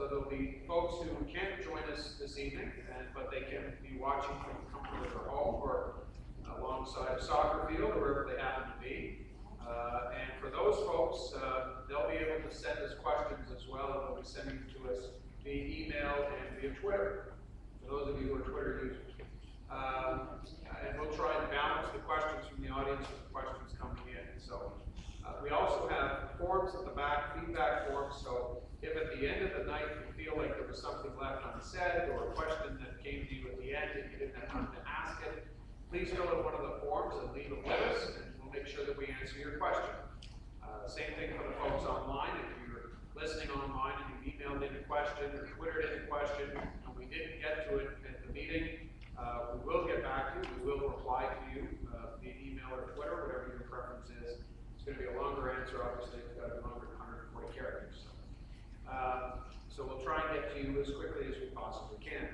So there'll be folks who can't join us this evening, but they can be watching from the comfort of their home or alongside a soccer field or wherever they happen to be. And for those folks, they'll be able to send us questions as well, and they'll be sending them to us via email and via Twitter, for those of you who are Twitter users. And we'll try and balance the questions from the audience with the questions coming in. So we also have forms at the back, feedback forms, so if at the end of the night you feel like there was something left unsaid or a question that came to you at the end and you didn't have time to ask it, please fill out one of the forms and leave it with us, and we'll make sure that we answer your question. Same thing for the folks online. If you're listening online and you emailed in a question or Twittered in a question and we didn't get to it at the meeting, we will get back to you. We will reply to you via email or Twitter, whatever your preference is. It's going to be a longer answer, obviously. It's got to be longer than 140 characters. So we'll try and get to you as quickly as we possibly can.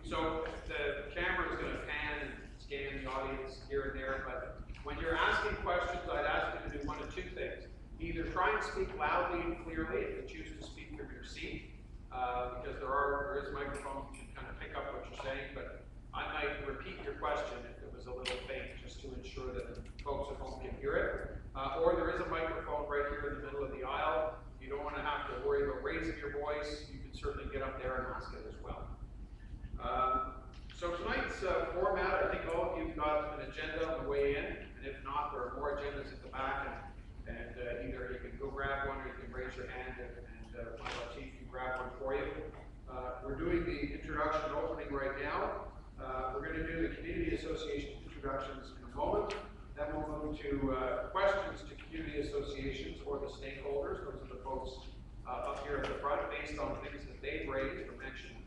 So the camera is going to pan and scan the audience here and there, but when you're asking questions, I'd ask you to do one of two things. Either try and speak loudly and clearly if you choose to speak from your seat, because there is microphones to kind of pick up what you're saying, but I might repeat your question if it was a little faint, just to ensure that folks at home can hear it. Or there is a microphone right here in the middle of the aisle. You don't want to have to worry about raising your voice. You can certainly get up there and ask it as well. So tonight's format, I think all of you got an agenda on the way in, and if not, there are more agendas at the back, and either you can go grab one or you can raise your hand and one of our team can grab one for you. We're doing the introduction opening right now. We're going to do the community association introductions in a moment. Then we'll move to questions to community associations or the stakeholders. Those are the folks up here at the front based on things that they've raised or mentioned.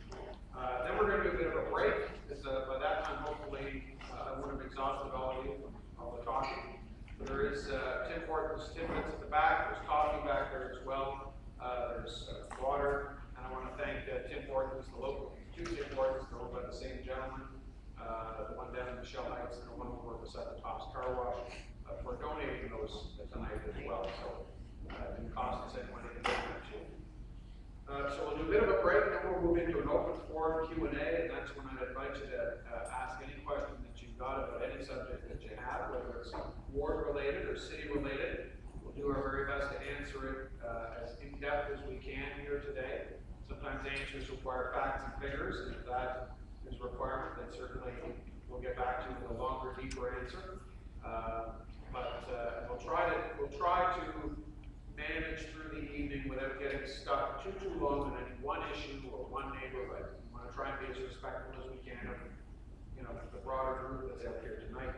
Then we're going to do a bit of a break, because by that time, hopefully, I would have exhausted all of you from all the talking. There is Tim Hortons tidbits at the back. There's coffee back there as well. There's water. And I want to thank Tim Hortons, the local two Tim Hortons, they're owned by the same gentleman, the one down in Michelle Heights and the one over beside the Tops Car Wash, for donating those tonight as well. So it didn't cost us any money to do that too. So we'll do a bit of a break, then we'll move into an open forum Q&A, and that's when I'd invite you to ask any question that you've got about any subject that you have, whether it's ward-related or city-related. We'll do our very best to answer it as in-depth as we can here today. Sometimes answers require facts and figures, and if that is a requirement, then certainly we'll get back to you with a longer, deeper answer. But we'll try to manage through the evening without getting stuck too long on any one issue or one neighborhood. We want to try and be as respectful as we can of the broader group that's out here tonight.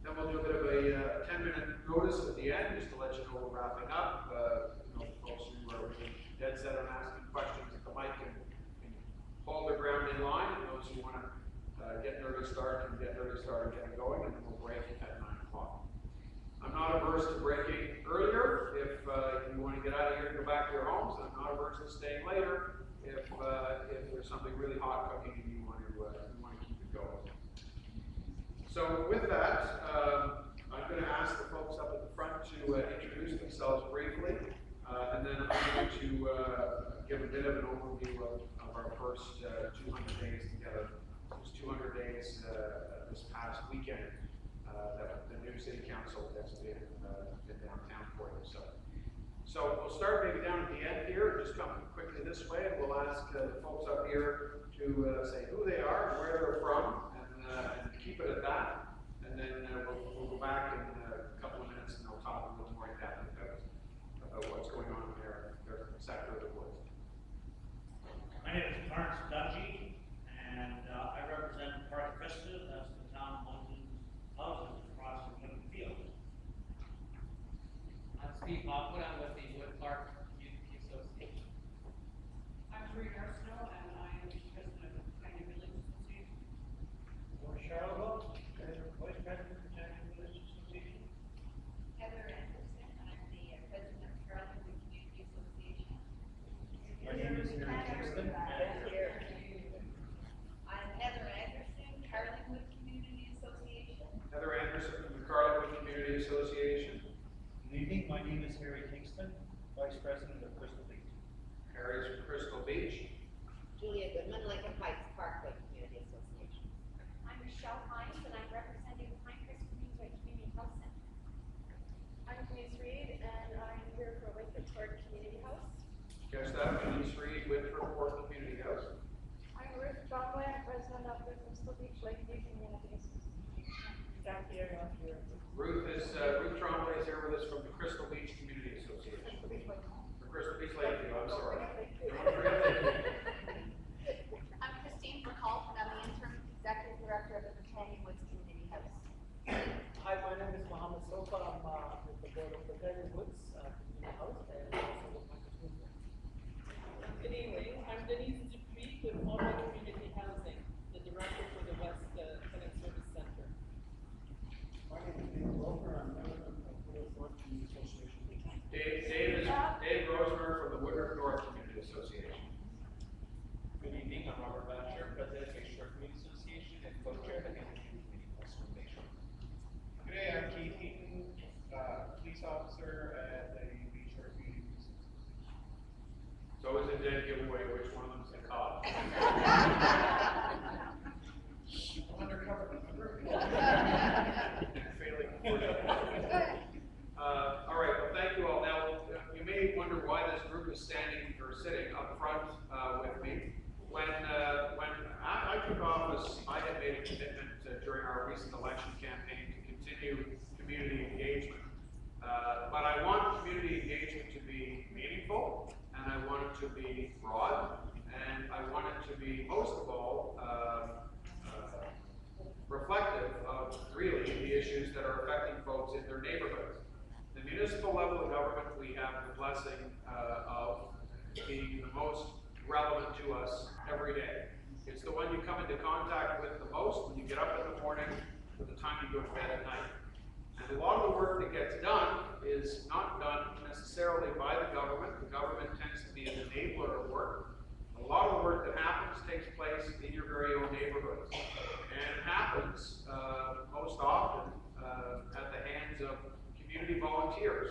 Then we'll do a bit of a 10-minute notice at the end, just to let you know we're wrapping up. Folks who are really dead set on asking questions at the mic can hold their ground in line, and those who want to get an early start can get an early start and get going, and then we'll break at 9 o'clock. I'm not averse to breaking earlier if you want to get out of here and go back to your homes. I'm not averse to staying later if there's something really hot cooking and you want to keep it going. So with that, I'm going to ask the folks up at the front to introduce themselves briefly, and then I'm going to give a bit of an overview of our first 200 days together. It was 200 days this past weekend. That the new city council has been downtown for you. So we'll start maybe down at the end here, just come quickly this way, and we'll ask the folks up here to say who they are, and where they're from, and keep it at that. And then we'll go back in a couple of minutes, and they'll talk a little more in depth about what's going on in their sector of the woods. My name is Clarence Dungey, and I represent Park Vista. That's the town of London's houses across from Woodland Field. I'm Steve Hopwood. I'm with the Wood Park Community Association. I'm Marie Arsenault, and I am the president of the Britannia Village Association. Or Charlotte, Vice President of the Britannia Village Association. Heather Anderson, I'm the president of Charlotte from Crystal Beach. Harry's from Crystal Beach. Julia Goodman, Lincoln Heights Parkway Community Association. I'm Michelle Hines, and I'm representing Pinecrest Queensway Community Health Center. I'm Denise Reed, and I'm here for Lakewood Park Community House. Guess that, Denise Reed, Whitford Port Community House. I'm Ruth Bromway, I'm president of the Crystal Beach Lakeview Community Association. Jackie, I'm here. Ruth Trombley is here with us from the Crystal Beach Community Association. For Crystal Beach Lakeview, I'm sorry. I'm Christine Verkalt, and I'm the interim executive director of the Britannia Community House. Hi, my name is Mohammed Sofa. I'm with the board of Britannia Community House and also with my community. Good evening, I'm Denise Dupuis with Montreal Community Housing, the director for the West Tenant Service Center. My name is Dave Roper, I'm member of the Woodruff North Community Association. Dave Rosner from the Woodruff North Community Association. Good evening, I'm Robert Blanchard, President of the Shore Community Association and co-chair of the Hamilton Community Association. Today I'm Keith Heaton, police officer at the Shore Community Association. So is it dead giveaway which one of them's the cop? Undercover, remember? Failing all right, well, thank you all. Now, you may wonder why this group is standing or sitting up front with me. When I took office, I had made a commitment during our recent election campaign to continue community engagement. But I want community engagement to be meaningful, and I want it to be broad, and I want it to be, most of all, reflective of really the issues that are affecting folks in their neighborhoods. The municipal level of government, we have the blessing of being the most relevant to us every day. It's the one you come into contact with the most when you get up in the morning to the time you go to bed at night. And a lot of the work that gets done is not done necessarily by the government. The government tends to be an enabler of work. A lot of the work that happens takes place in your very own neighborhoods. And it happens most often at the hands of community volunteers.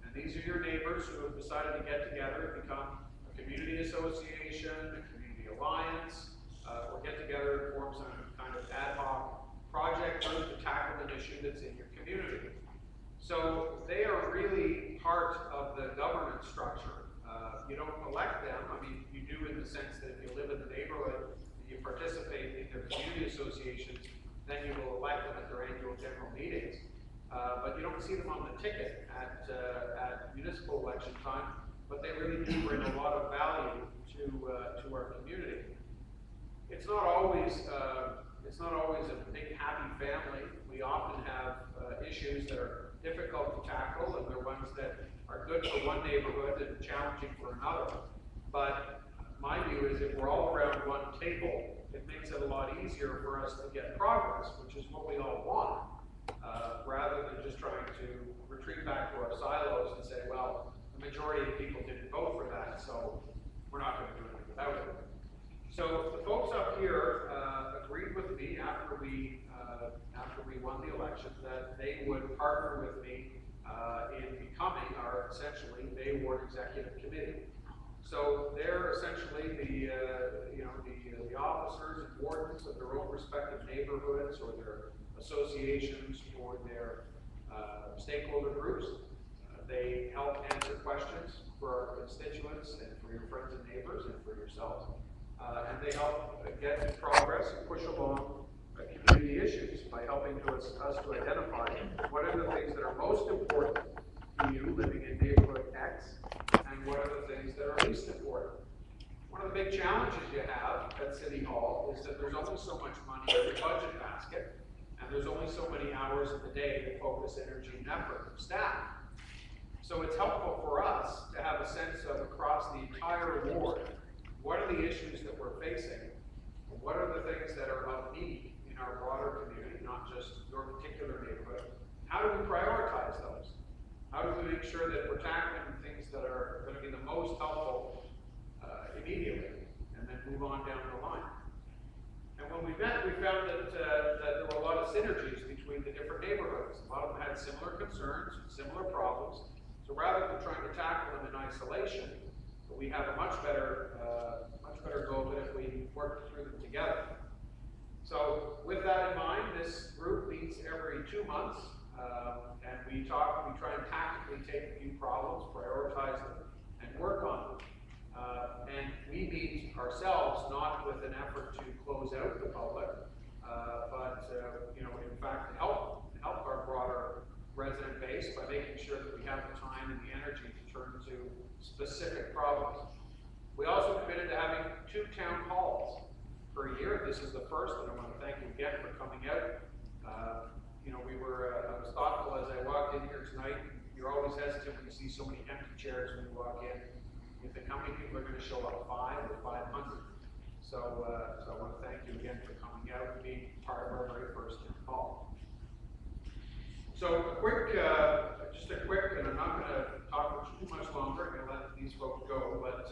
And these are your neighbors who have decided to get together and become a community association, a community alliance, or get together and form some kind of ad hoc project group to tackle an issue that's in your community. So they are really part of the governance structure. You don't elect them. I mean, you do in the sense that if you live in the neighborhood and you participate in their community associations, then you will elect them at their annual general meetings. But you don't see them on the ticket at municipal election time, but they really do bring a lot of value to our community. It's not always a big happy family. We often have issues that are difficult to tackle, and they're ones that are good for one neighborhood and challenging for another. But my view is if we're all around one table, it makes it a lot easier for us to get progress, which is what we all want, rather than just trying to retreat back to our silos and say, well, the majority of people didn't vote for that, so we're not going to do anything about it. So the folks up here agreed with me after we won the election that they would partner with me in becoming our essentially Bay Ward Executive Committee. So they're essentially the officers and wardens of their own respective neighborhoods or their associations or their stakeholder groups. They help answer questions for our constituents and for your friends and neighbors and for yourselves. And they help get progress and push along community issues by helping us to identify what are the things that are most important to you living in neighborhood X and what are the things that are least important. One of the big challenges you have at City Hall is that there's only so much money in the budget basket, and there's only so many hours of the day to focus energy and effort from staff. So it's helpful for us to have a sense of across the entire ward, what are the issues that we're facing, and what are the things that are of need in our broader community, not just your particular neighborhood. How do we prioritize those? How do we make sure that we're tackling things that are going to be the most helpful immediately, and then move on down the line? And when we met, we found that there were a lot of synergies between the different neighborhoods. A lot of them had similar concerns, similar problems. So rather than trying to tackle them in isolation, we have a much better go of it if we work through them together. So with that in mind, this group meets every 2 months, and we try and tactically take a few problems, prioritize them, and work on them. And we meet ourselves not with an effort to close out the public, but in fact, to help our broader resident base by making sure that we have the time and the energy to turn to specific problems. We also committed to having 2 town halls per year. This is the first, and I want to thank you again for coming out. I was thoughtful as I walked in here tonight. You're always hesitant when you see so many empty chairs when you walk in. You think, how many people are going to show up? 5 or 500? So I want to thank you again for coming out and being part of our very first town hall. So just a quick, and I'm not going to talk for too much longer. I'm going to let these folks go, but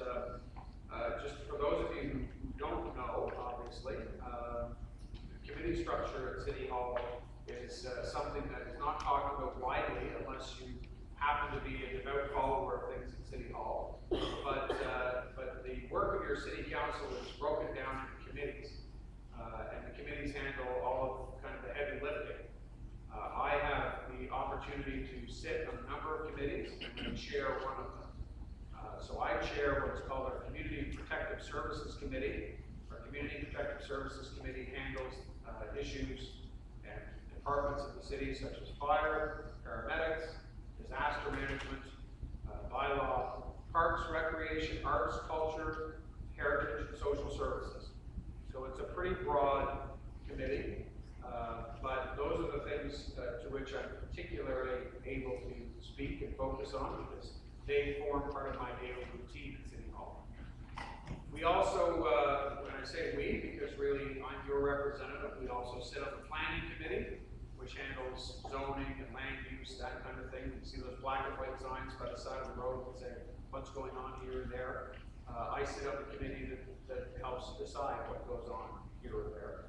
just for those of you who don't know, obviously, the committee structure at City Hall is something that is not talked about widely unless you happen to be a devout follower of things at City Hall. But the work of your City Council is broken down into committees, and the committees handle all of kind of the heavy lifting. I have the opportunity to sit on a number of committees and chair one of them. So I chair what is called our Community Protective Services Committee. Our Community Protective Services Committee handles issues and departments of the city such as fire, paramedics, disaster management, bylaw, parks, recreation, arts, culture, heritage, and social services. So it's a pretty broad committee, but those are the things to which I'm particularly able to speak and focus on because they form part of my daily routine at City Hall. We also, when I say we, because really I'm your representative, we also sit on the planning committee, which handles zoning and land use, that kind of thing. You see those black and white signs by the side of the road that say what's going on here and there. I sit on the committee that helps decide what goes on here or there.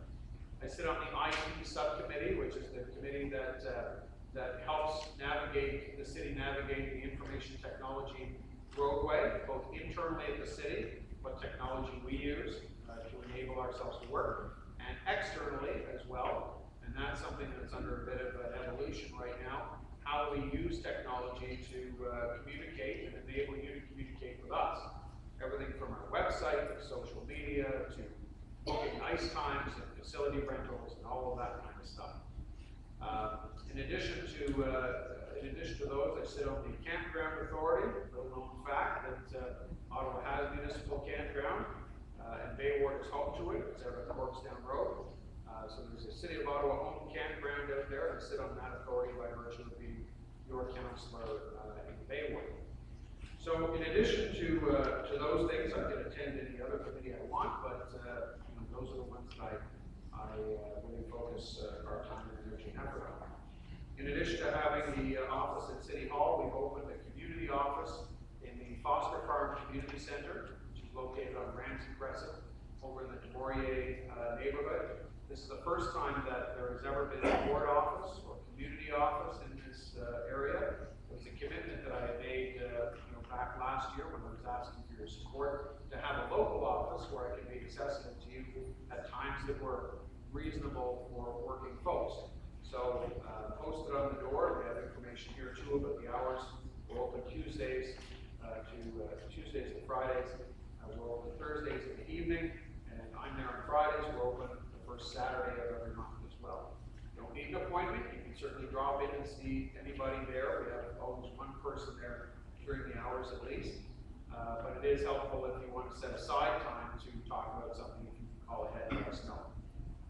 I sit on the IT subcommittee, which is the committee that helps the city navigate the information technology roadway, both internally at the city, what technology we use to enable ourselves to work, and externally as well. And that's something that's under a bit of an evolution right now. How do we use technology to communicate and enable you to communicate with us? Everything from our website to social media to booking nice times and facility rentals and all of that kind of stuff. In addition to those, I sit on the Campground Authority, little known fact that Ottawa has a municipal campground, and Bayward is home to it. It's out at Corkstown Road. So there's a City of Ottawa home campground out there, and I sit on that authority by virtue of being your councillor in Bayward. So in addition to those things, I can attend any other committee I want, but those are the ones that I really focus our time and energy and effort on. In addition to having the office at City Hall, we've opened a community office in the Foster Farm Community Centre, which is located on Ramsey Crescent over in the Demorier neighborhood. This is the first time that there has ever been a board office or community office in this area. It was a commitment that I had made back last year when I was asking for your support to have a local office where I can make assessment to you at times that were reasonable for working folks. So posted on the door, we have information here too about the hours. We're open Tuesdays to Fridays. We're open Thursdays in the evening, and I'm there on Fridays. We're open the first Saturday of every month as well. You don't need an appointment. You can certainly drop in and see anybody there. We have always one person there during the hours at least. But it is helpful if you want to set aside time to talk about something. You can call ahead and let us know.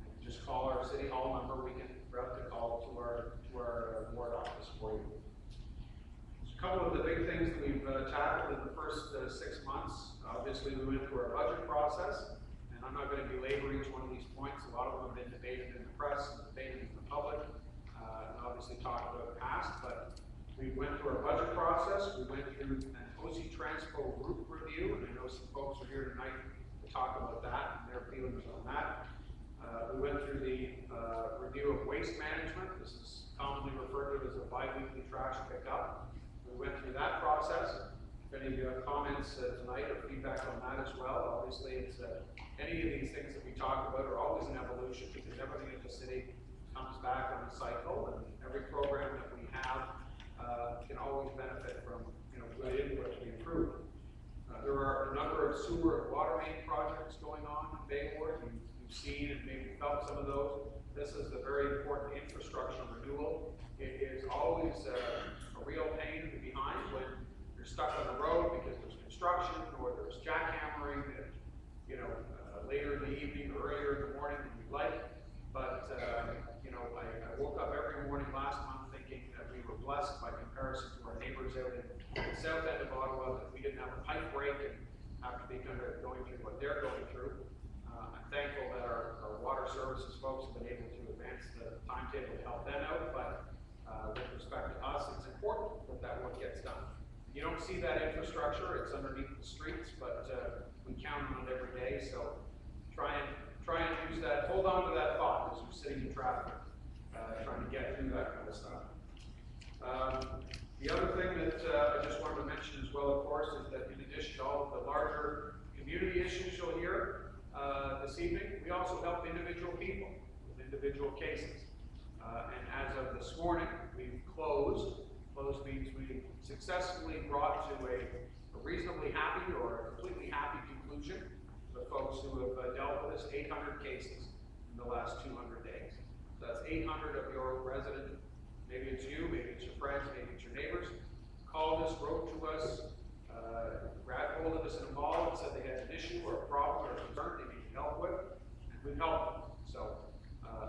And just call our City Hall number. We can route the call to our ward office for you. A couple of the big things that we've tackled in the first 6 months. Obviously, we went through our budget process, and I'm not going to belabor each one of these points. A lot of them have been debated in the press and debated in the public, and obviously talked about past. But we went through our budget process. We went through an OC Transpo group review, and I know some folks are here tonight to talk about that and their feelings on that. We went through the review of waste management. This is commonly referred to as a bi-weekly trash pickup. We we went through that process. If any of you have comments tonight or feedback on that as well, obviously it's any of these things that we talk about are always an evolution because everything in the city comes back on a cycle, and every program that we have can always benefit from good input to be improved. There are a number of sewer and water main projects going on in Bay Ward. You've seen and maybe felt some of those. This is a very important infrastructure renewal. It is always a real pain in the behind when you're stuck on the road because there's construction or there's jackhammering that, later in the evening or earlier in the morning than you'd like. But, I woke up every morning last month thinking that we were blessed by comparison to our neighbors out in the south end of Ottawa, that we didn't have a pipe break and have to be kind of going through what they're going through. I'm thankful that our water services folks have been able to advance the timetable to help them out, but with respect to us, it's important that work gets done. You don't see that infrastructure, it's underneath the streets, but we count on it every day, so try and use that, hold on to that thought as you're sitting in traffic, trying to get through that kind of stuff. The other thing that I just wanted to mention as well, of course, is that in addition to all of the larger community issues you'll hear this evening, we also help individual people with individual cases. And as of this morning, we've closed. Closed means we successfully brought to a reasonably happy or a completely happy conclusion the folks who have dealt with us 800 cases in the last 200 days. So that's 800 of your resident, maybe it's you, maybe it's your friends, maybe it's your neighbors, called us, wrote to us, grabbed hold of us in a mall and said they had an issue or a problem or a concern they needed help with, and we've helped them. So,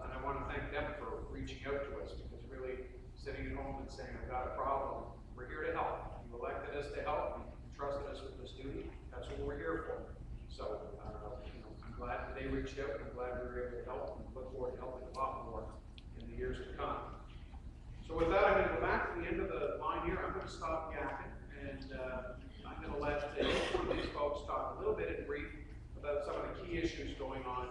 and I want to thank them for reaching out to us, because really sitting at home and saying, I've got a problem, we're here to help. You elected us to help, you trusted us with this duty, that's what we're here for. So, I'm glad that they reached out, I'm glad we were able to help, and look forward to helping a lot more in the years to come. So with that, I'm going to go back to the end of the line here. I'm going to stop yapping, and I'm going to let each one of these folks talk a little bit in brief about some of the key issues going on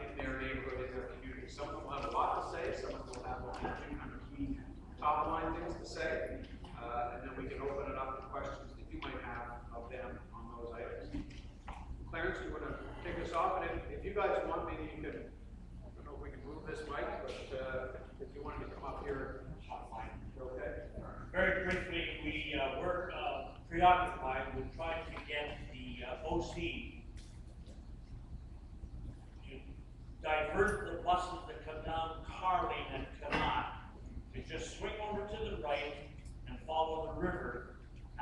in their neighborhood, in their community. Some of them will have a lot to say, some of them will have only a few kind of key top line things to say, and then we can open it up to questions that you might have of them on those items. Clarence, you want to kick us off? And if you guys want, maybe you can, I don't know if we can move this mic, but if you wanted to come up here, okay. Very briefly, we were preoccupied with trying to get the OC to divert the buses that come down Carling and Canot to just swing over to the right and follow the river,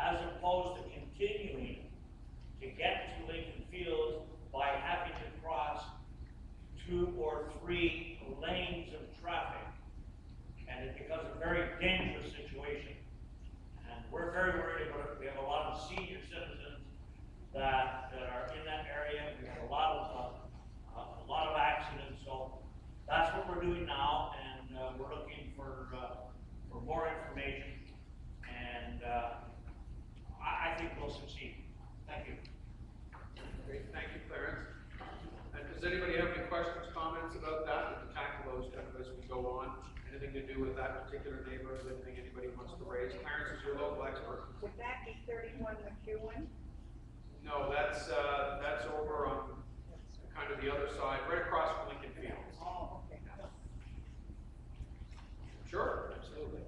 as opposed to continuing to get to Lincoln Fields by having to cross 2 or 3 lanes of traffic. And it becomes a very dangerous situation. And we're very worried about it. We have a lot of senior citizens that are in that area. We have a lot of accidents. So that's what we're doing now, and we're looking for more information. And I think we'll succeed. Thank you. Great, thank you, Clarence. And does anybody have any questions, comments about that? We can tackle those kind of as we go on. Anything to do with that particular neighborhood, anything anybody wants to raise? Clarence is your local expert. Would that be 31 McEwen? No, that's over on kind of the other side, right across from Lincoln Fields. Oh, okay. Sure, absolutely.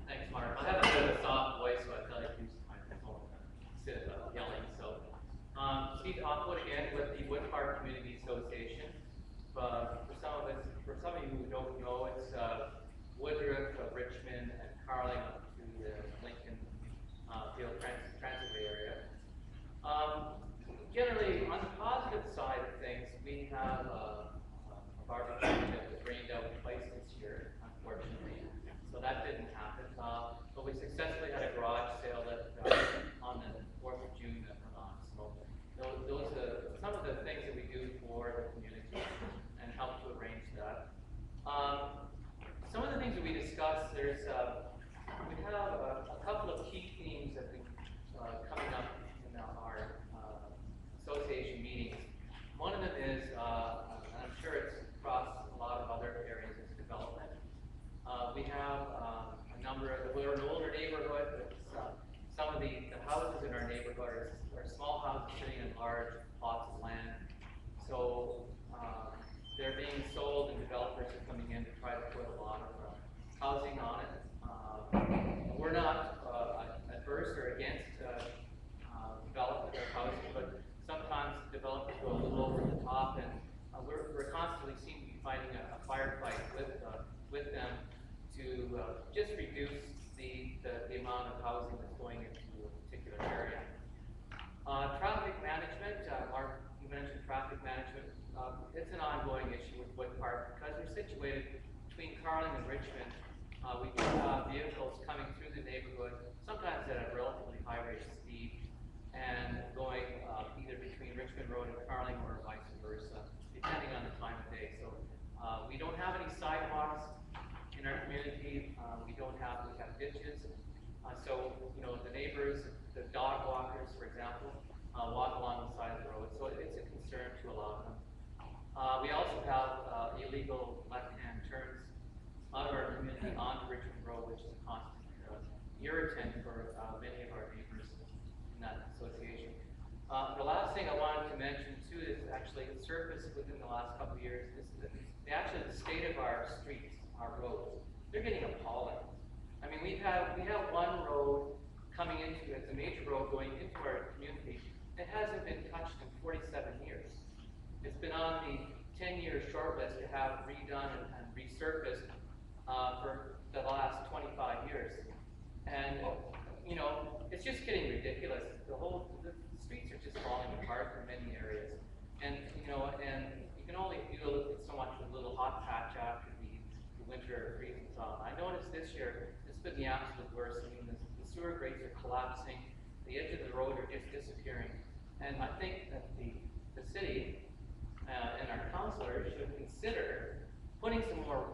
Thanks, Mark. I have a bit of a soft voice, so I thought I'd use my phone instead of yelling. So, Steve Hopwood again with the Wood Park Community Association. For some of you who don't know, it's Woodruff, Richmond, and Carling up to the Lincoln Field Transitway area. Generally, on the positive side of things, we have a barbecue that was rained out twice this year, unfortunately. So that didn't happen. But we successfully had a garage sale that on the 4th of June that went on. So those are some of the things that we do for the community and help to arrange that. Some of the things that we discussed, we have a couple of key themes that have been coming up in our association meetings. One of them is housing on it. We're not adverse or against development or housing, but sometimes developers go a little over the top, and we're constantly seem to be fighting a firefight with them to just reduce the amount of housing that's going into a particular area. Traffic management, Mark, you mentioned traffic management. It's an ongoing issue with Wood Park because we're situated between Carling and Richmond. We do have vehicles coming through the neighborhood, sometimes at a relatively high rate of speed, and going either between Richmond Road and Carling or vice versa, depending on the time of day. So we don't have any sidewalks in our community. We have ditches. So, you know, the neighbors, the dog walkers, for example, walk along the side of the road. So it's a concern to a lot of them. We also have illegal left-hand turns out of our community onto Richmond Road, which is a constant irritant for many of our neighbors in that association. The last thing I wanted to mention too is actually the surface within the last couple of years is the state of our streets, our roads. They're getting appalling. I mean, we have one road coming into it's a major road going into our community. It hasn't been touched in 47 years. It's been on the 10-year short list to have redone and resurfaced for the last 25 years. And, you know, it's just getting ridiculous. The streets are just falling apart in many areas. And, you know, and you can only deal with so much with a little hot patch after the winter freezing thaw. I noticed this year, it's been the absolute worst. I mean, the sewer grates are collapsing. The edge of the road are just disappearing. And I think that the city and our councillors should consider putting some more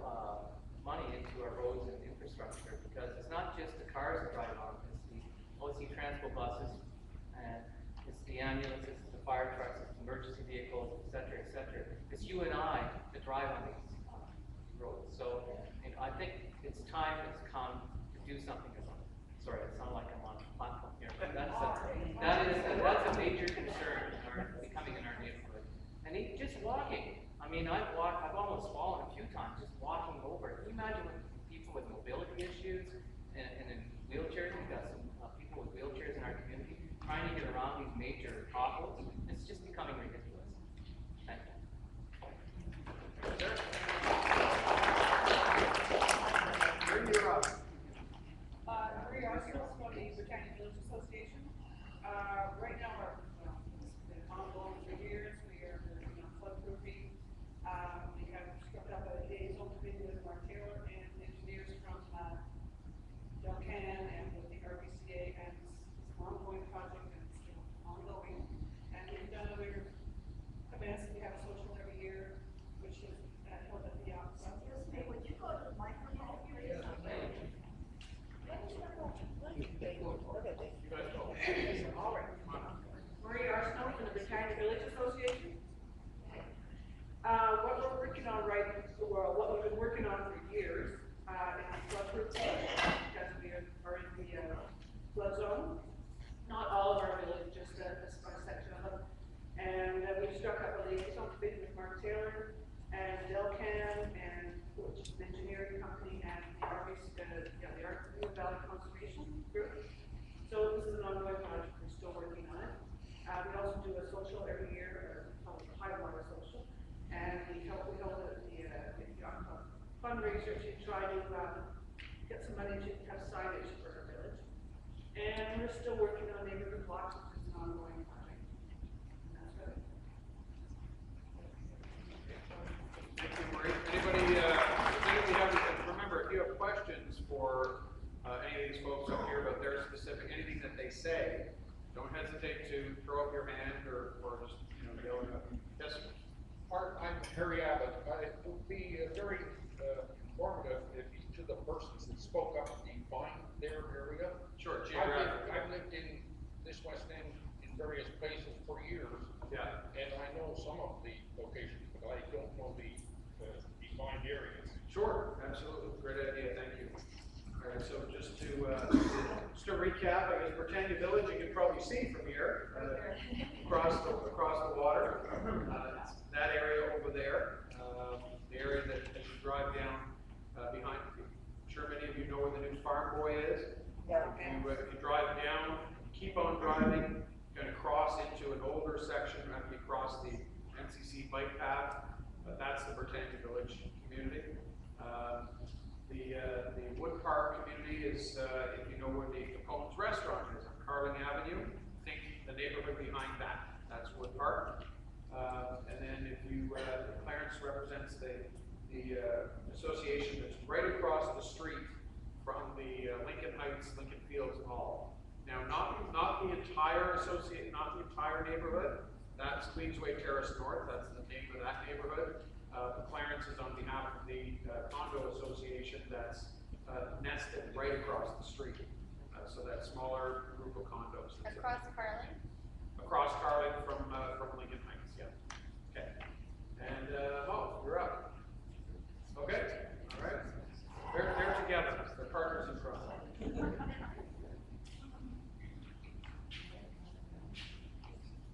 money into our roads and infrastructure, because it's not just the cars that drive on, it's the OC transport buses, and it's the ambulances, it's the fire trucks, it's the emergency vehicles, et cetera, et cetera. It's you and I that drive on these roads. So I think it's time has come to do something about it. Sorry, it sounds like I'm on a platform here, but that's a major concern becoming in our neighborhood. And just walking. I mean, I've almost fallen a few times just walking over. Can you imagine when people with mobility issues and in wheelchairs? We've got some people with wheelchairs in our community trying to get around these major potholes. It's just becoming ridiculous. Thank you. You're up. Marie Arsenault from the Britannia Village Association. Right now, it's been ongoing for years. We are working on floodproofing. We have struck up a liaison committee with Mark Taylor and engineers from Delcan and with the RBCA, and it's an ongoing project and it's still ongoing. And we've done other events. We have a social every year, which is held at the office. Would you go to the microphone? All right. Marie Arsenault from the Britannia Village Association. What we're working on what we've been working on for years is floodproofing, because we are in the flood zone. Not all of our village, just a section of them. And we struck up a liaison committee with Mark Taylor and Delcan, and which is an engineering company, and the Arctic Valley Conservation Group. So this is an ongoing project. We're still working on it. We also do a social every year, called the High Water Social, and we held the fundraiser to try to get some money to have signage for our village. And we're still working on neighborhood blocks, which is an ongoing project. And that's it. Thank you, Marie. Anybody remember, if you have questions for any of these folks up here about their specific, anything that they say, don't hesitate to throw up your hand or just, yell it up. Yes, sir. Mark, I'm Harry Abbott. It would be very informative if each of the persons that spoke up defined their area. Sure, geographically. I've lived in this West End in various places for years. Yeah. And I know some of the locations, but I don't know the defined areas. Sure, absolutely. Great idea, thank you. All right, so just to recap, I guess Britannia Village, you can probably see from here, across the water. That area over there, the area that as you drive down behind you. Sure. the street from the Lincoln Heights, Lincoln Fields Mall. Now, not the entire neighborhood. That's Queensway Terrace North. That's the name of that neighborhood. Clarence is on behalf of the condo association that's nested right across the street. So that smaller group of condos. Across Carling? Across Carling from Lincoln Heights, yeah. Okay. And, oh, you're up. Okay, all right. They're together. They're partners in crime.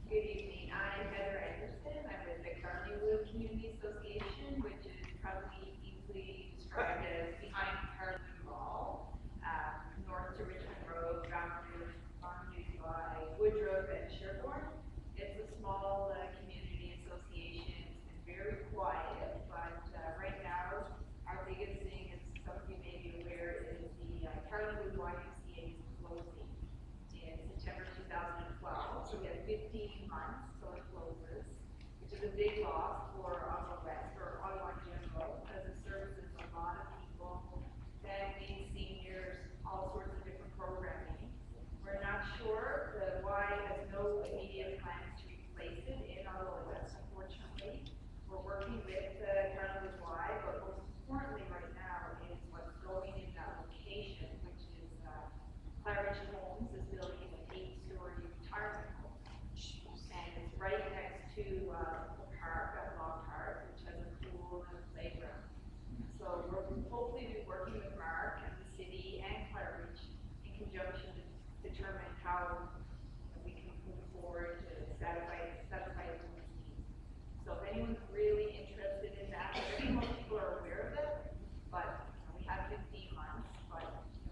Good evening. I'm Heather Anderson. I'm with the Carlingwood Community Association, which is probably easily described as behind Carling Mall, north to Richmond Road, bounded by Woodruff and Sherborne. It's a small community association. It's been very quiet, but right now our biggest thing, as some of you may be aware, is the Carlingwood YMCA is closing in September 2012. So we have 15 months till it closes, which is a big loss for Ottawa West or Ottawa in general, because it services a lot of people, families, seniors, all sorts of different programming. We're not sure. The Y has no immediate plans to replace it in Ottawa West, unfortunately. We're working with Carlingwood Y, but most importantly right now is what's going in that location, which is Claridge Homes is building an 8-story retirement home. And it's right next to the park at Lockhart, which has a pool and a playground. So we're hopefully be working with Mark and the city and Claridge in conjunction to determine how we can move forward to satisfy everyone's needs. So if anyone's really interested in that, I think most people are aware of it, but we have 15 months, but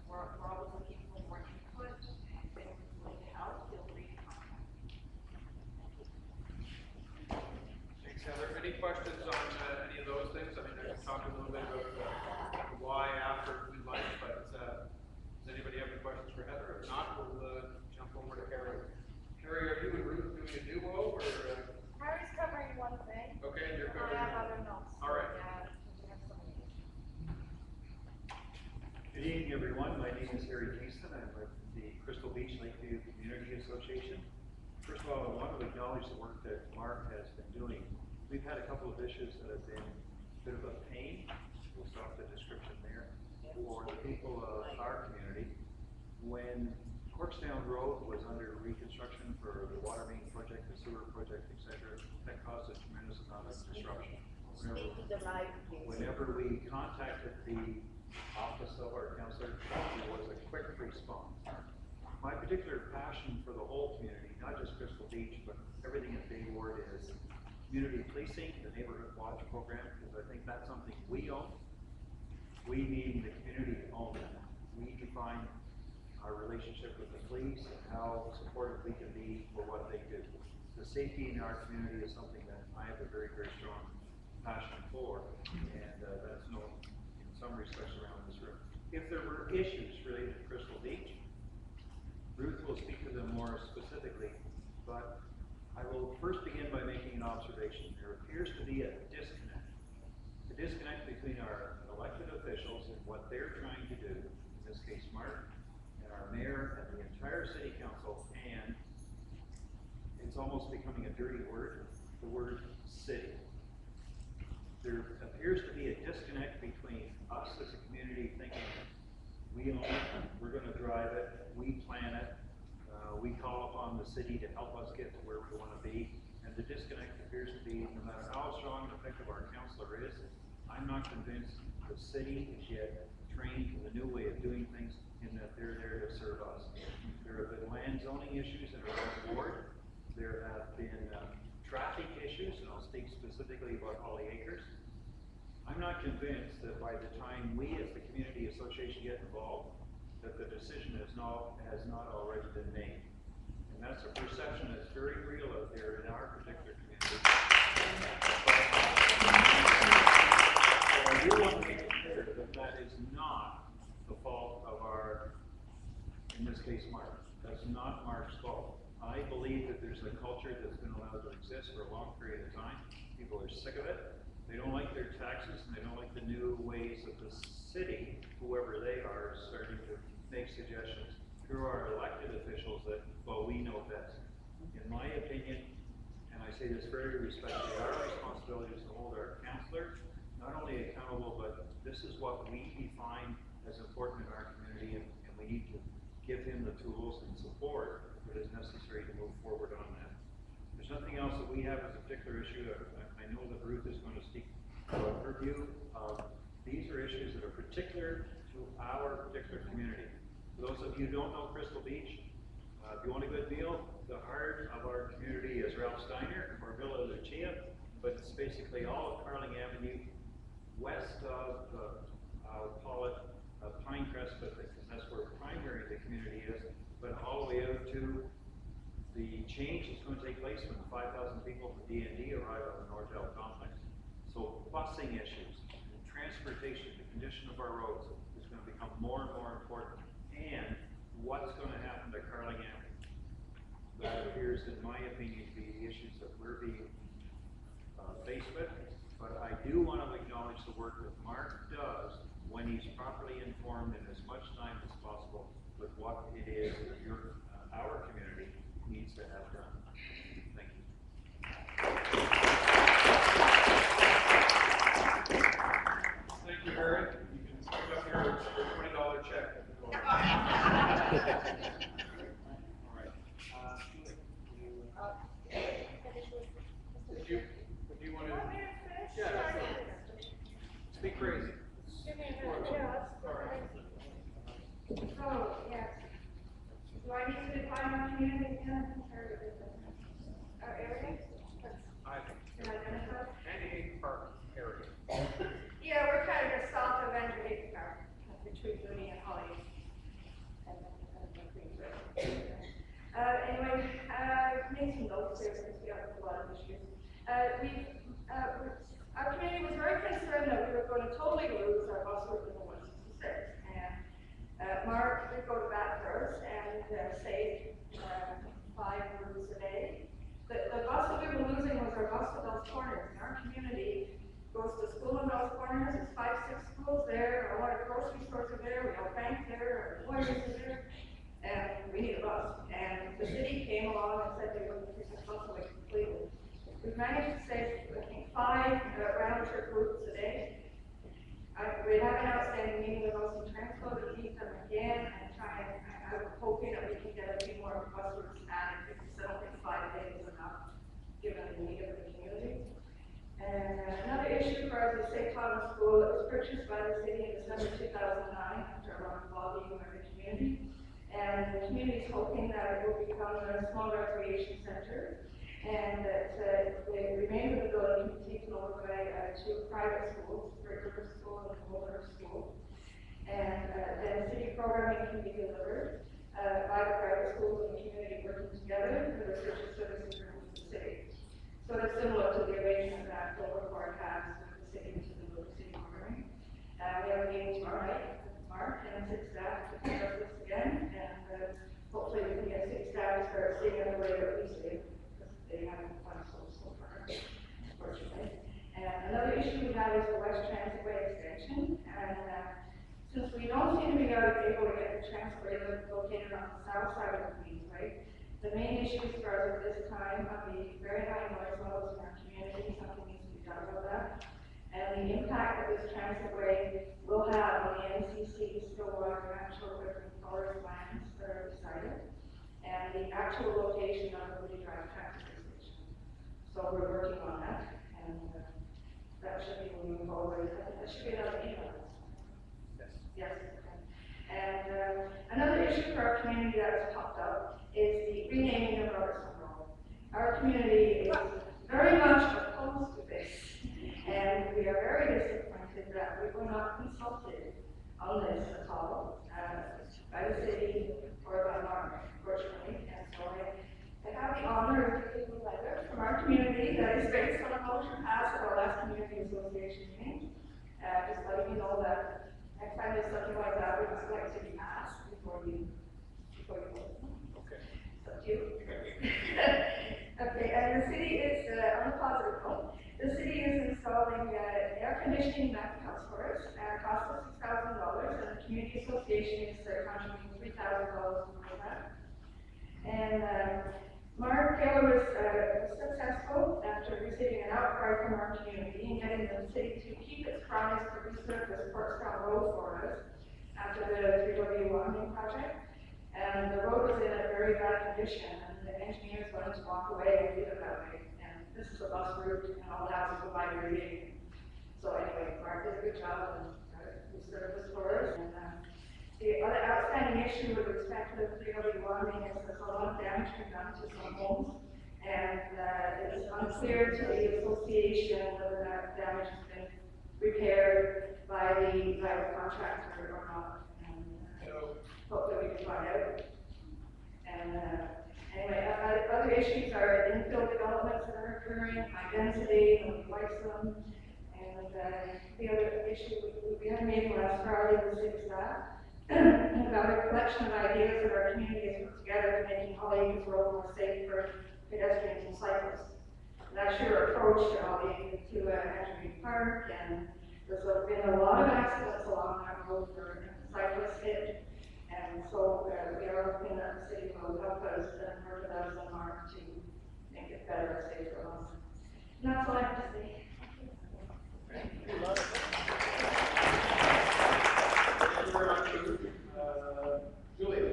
we're always looking for more input, and if anyone's willing to help, feel free to contact me. Thanks, Heather. Any questions on any of those things? I mean, I can talk a little bit about the why after we like, but does anybody have any questions for Heather? If not, we'll jump over to Harry. Harry, are you and Ruth doing a duo, or? Harry's covering one thing. Okay, and you're I covering. have other notes. All right. Yeah, we have some of these. Good evening, everyone. My name is Harry Kingston. I'm with the Crystal Beach Lakeview Community Association. First of all, I want to acknowledge the work that Mark has been doing. We've had a couple of issues that have been a bit of a pain. We'll stop the description there. For the people of our community, when Corkstown Road was under reconstruction for the water main project, the sewer project, etc., that caused a tremendous amount of disruption. Whenever we contacted the office of our councillor, there was a quick response. My particular passion for the whole community, not just Crystal Beach, but everything in Bay Ward, is community policing, the neighborhood watch program, because I think that's something we own. We, meaning the community, own that. We define our relationship with the police and how supportive we can be for what they do. The safety in our community is something that I have a very, very strong passion for, and that's known in some respects around this room. If there were issues related to Crystal Beach, Ruth will speak to them more specifically, but I will first begin by making an observation. There appears to be a disconnect between our elected officials and what they're trying to do, in this case Mark, and our mayor, and the entire city council, and it's almost becoming a dirty word, the word city. There appears to be a disconnect between us as a community thinking we own it, we're going to drive it, we plan it, we call upon the city to help us get to where we want to be, and the disconnect appears to be, no matter how strong and effective our councillor is, I'm not convinced the city is yet trained in the new way of doing things, in that they're there to serve us. There have been land zoning issues in our own ward. There have been traffic issues, and I'll speak specifically about Holly Acres. I'm not convinced that by the time we as the community association get involved, that the decision has not already been made. And that's a perception that's very real out there in our particular community. But I do want to make it clear that that is not the fault of our, in this case, Mark. That's not Mark's fault. I believe that there's a culture that's been allowed to exist for a long period of time. People are sick of it. They don't like their taxes, and they don't like the new ways of the city whoever they are, starting to make suggestions through our elected officials that, well, we know best. In my opinion, and I say this very respectfully, our responsibility is to hold our councillor not only accountable, but this is what we define as important in our community, and we need to give him the tools and support that is necessary to move forward on that. There's nothing else that we have as a particular issue. I know that Ruth is going to speak about her view. These are issues that are particular to our particular community. For those of you who don't know Crystal Beach, if you want a good meal, the heart of our community is Ralph Steiner or Villa Lucia, but it's basically all of Carling Avenue, west of, I'll call it Pinecrest, but because that's where primary the community is, but all the way out to the change that's going to take place when 5,000 people from D&D arrive on the Northdale complex. So busing issues, transportation, the condition of our roads is going to become more and more important. And what's going to happen to Carling Avenue? That appears, in my opinion, to be the issues that we're being faced with. But I do want to acknowledge the work that Mark does when he's properly informed in as much time as possible with what it is that our community needs to have done. Thank you. Thank you, Harry. You can pick up your $20 check. Do you want to? Yeah. Speak crazy. So, yes. Do I need to define our community again? Our area? Can I identify? Any park area. Yeah, we're kind of just south of Andrew Park, between Mooney and Holly. And then Queen's Road. Anyway, made some notes here because we have a lot of issues. Our community was very concerned that we were going to totally lose our bus route in the 166. And Mark did go to bat first and saved 5 routes a day. The bus that we were losing was our bus to those corners. And our community goes to school in those corners. It's 5, 6 schools there. A lot of grocery stores are there. We have banks there. Our lawyers are there. And we need a bus. And the city came along and said they would take this bus away completely. We've managed to save, I think, 5 round-trip routes a day. We have an outstanding meeting with Ocean Transport to meet them again and try and, I'm hoping that we can get a few more bus routes added because I don't think 5 days is enough given the need of the community. And another issue for us is St. Thomas School. It was purchased by the city in December 2009 after a lot of lobbying by the community. And the community is hoping that it will become a small recreation center. And that the remainder of the building can be taken over by 2 private schools, River School and Wilbur School. And then city programming can be delivered by the private schools and the community working together for the social services agreement with the city. So that's similar to the arrangement that Wilbur Park has with the city to deliver city programming. We have a meeting tomorrow night with Mark and city staff to discuss this again, and hopefully we can get city staff to start seeing it the way that we see it. They haven't done so far, unfortunately. And another issue we have is the West Transitway extension. And since we don't seem to be able to get the transitway located on the south side of the Queensway, the main issues for us at this time are the very high noise levels in our community. Something needs to be done about that. And the impact that this transitway will have on the NCC, Stillwater, Natural River, and forest lands that are beside it, and the actual location of the Woody Drive Transit. So we're working on that, and that should be moving forward. That should be another email. Yes. Okay. And another issue for our community that has popped up is the renaming of Robertson Road. Our community is very much opposed to this, and we are very disappointed that we were not consulted on this at all by the city or by Mark, unfortunately. And so I have the honor of giving a letter from our community that is based on a motion passed at our last community association meeting. Just letting you know that next time there's something like that, we would like to be asked before you vote. Okay. It's up to you. Okay, and the city is, on a positive note, the city is installing air conditioning at the house for us, cost us $6,000, and the community association is contributing $3,000 for that. And Mark Taylor was successful after receiving an outcry from our community and getting the city to keep its promise to resurface Portstown Road for us after the 3W widening project. And the road was in a very bad condition, and the engineers wanted to walk away and leave it that way. And this is a bus route, and all the houses go by every day. So anyway, Mark did a good job and resurfaced for us. And the other outstanding issue with respect to the 3W widening is there's a lot of damage been done to some homes. And it's unclear to the association whether that damage has been repaired by the contractor or not. Hope that we can find out. And anyway, other issues are infill developments that are occurring, high density, and we like them. And the other issue, we had a meeting last Friday with city staff about a collection of ideas that our community has put together to making Holly Acres Road more safe for pedestrians and cyclists. And that's your approach to Holly to Britannia Park, and there's been a lot of accidents along that road where cyclists hit. And so we are hoping that the city will help us and work with us and Mark to make it better and safer for us. And that's all I have to say. Thank you very much, Julia.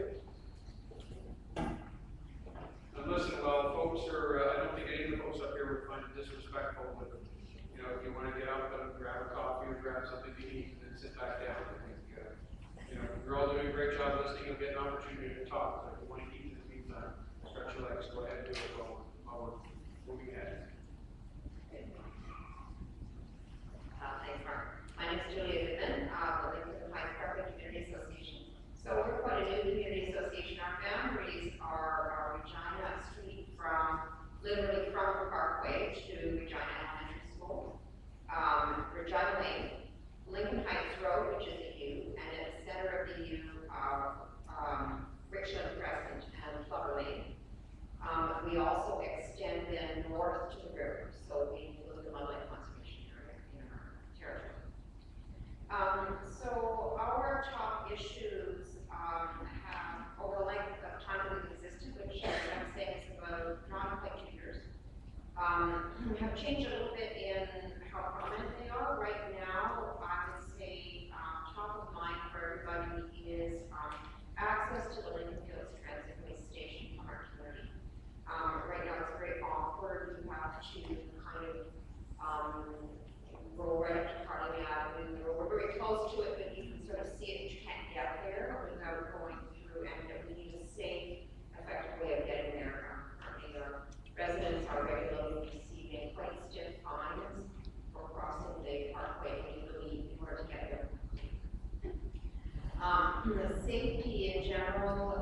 And listen, well, folks are, I don't think any of the folks up here would find it disrespectful, but, you know, if you want to get up and grab a coffee or grab something to eat and then sit back down, I think, you know, you're all doing a great job listening and getting an opportunity to talk. So if you want to keep in the meantime, stretch your legs, go ahead and do it while we're moving ahead. Thanks, Mark. My name is Julia Goodman, the Lincoln Heights Park Community Association. So we're quite a new community association. Our boundaries are Regina Street literally from the Parkway to Regina Elementary School, Regina Lane, Lincoln Heights Road, which is a U, and at the center of the U, Richland Crescent and Flower Lane. We also extend then north to the river, so we include the Mudland Conservation Area in our territory. So our top issues have, over the length of time that we've existed, which I'm saying is about not quite 2 years, have changed a little bit in how prominent they are. Right now, I would say top of mind for everybody is access to the Lincoln Fields Transit Station from our community. Right now, it's very awkward. You have to kind of go right up to Carling Avenue. We're very close to it, but you can sort of see it, but you can't get there without going through, and we need a safe, effective way of getting there. Currently, our residents are regularly receiving quite stiff fines for crossing the parkway illegally in order to get there. The safety in general,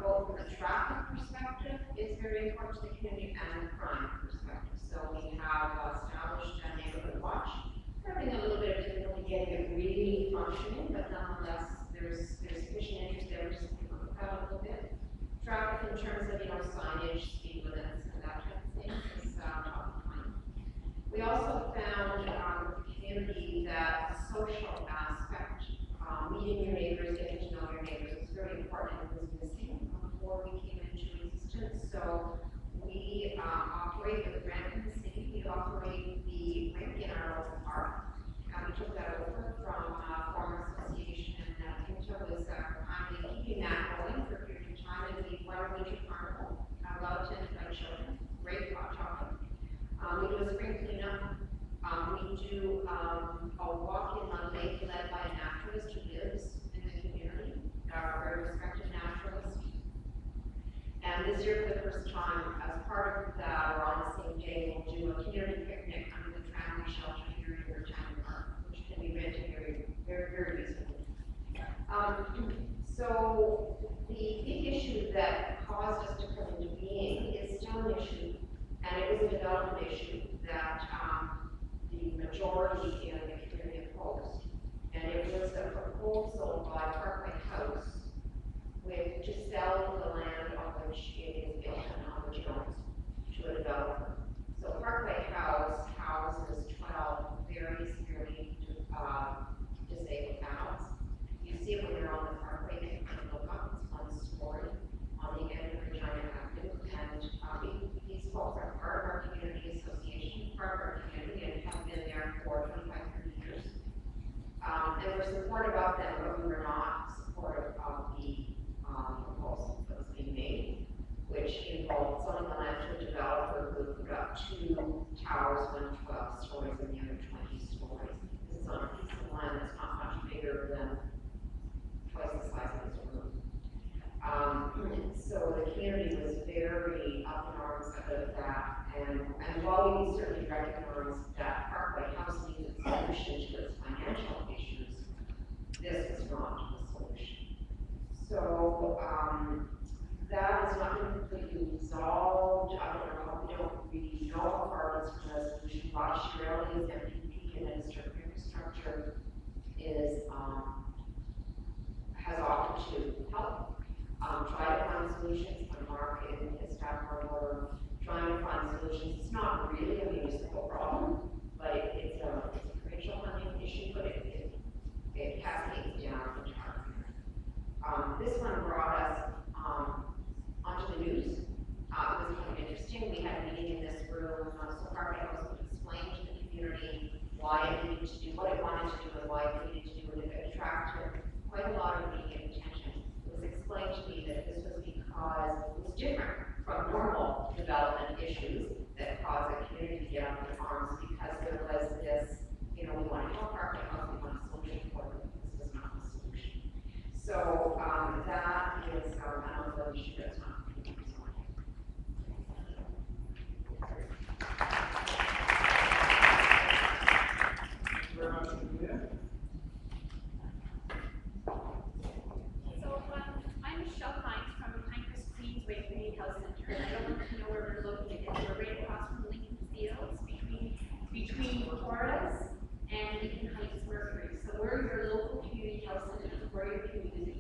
both from a traffic perspective, is very important to the community and the crime perspective. So we have established a neighborhood watch. We're having a little bit of difficulty getting it really functioning, but nonetheless, there's sufficient interest there to look at a little bit. Traffic in terms of, you know, signage, speed limits, and that kind of thing is top of mind. We also found with the community that the social aspect, meeting your neighbors, getting to know your neighbors, is very important and was missing before we came into existence. So we operate with rent in the city. We operate the rink in our local park. We took that over from a former association, and Pinto was kindly keeping that going for a period of time. And we run a winter carnival, allowed attended by children, great hot chocolate. We do a spring cleanup. We do a walk in on lake led by a naturalist who lives in the community, a very respected naturalist. And this year, for the first time, as part of that, or on the same day, we'll do a community picnic under the family shelter here in Britannia Park, which can be rented very, very, very reasonably. So the big issue that caused us to come into being is still an issue, and it was a development issue that the majority in the community opposed. And it was a proposal by Parkway House to sell the land on which it is built and on which it owns to a developer. So Parkway House houses 12 very severely disabled animals. You see them were supportive of them, but we were not supportive of the proposal that was being made, which involved zoning the land to a developer who would put up 2 towers, one 12 stories and the other 20 stories. This is on a piece of land that's not much bigger than twice the size of this room. So the community was very up in arms about that, and while we certainly recognize that Parkway House needs a solution to its financial issues, this is not the solution. So that has not been completely resolved. I don't know, we don't really know how far this resolution. Rod Shirley's MPP and Minister of Infrastructure has offered to help. Try to find solutions. Mark and his staff are trying to find solutions. It's not really a municipal problem, but it's a provincial funding issue, but it cascades down into our community. This one brought us onto the news. It was kind of interesting. We had a meeting in this room, so Parkway House would explain to the community why it needed to do what it wanted to do and why it needed to do it. It attracted quite a lot of media attention. It was explained to me that this was because it was different from normal development issues that cause a community to get up in arms, because there was this, we want to help Parkway House, we want a solution for it. This was not the solution. So that is another issue that's not being resolved. Thank you very much, Julia. So, I'm Michelle Hines from Pinecrest Queensway Community Health Centre. I don't want to know where we're located. We're right across from Lincoln Fields, between Horace and Lincoln Heights Mercury. So we're your local community health center for your community.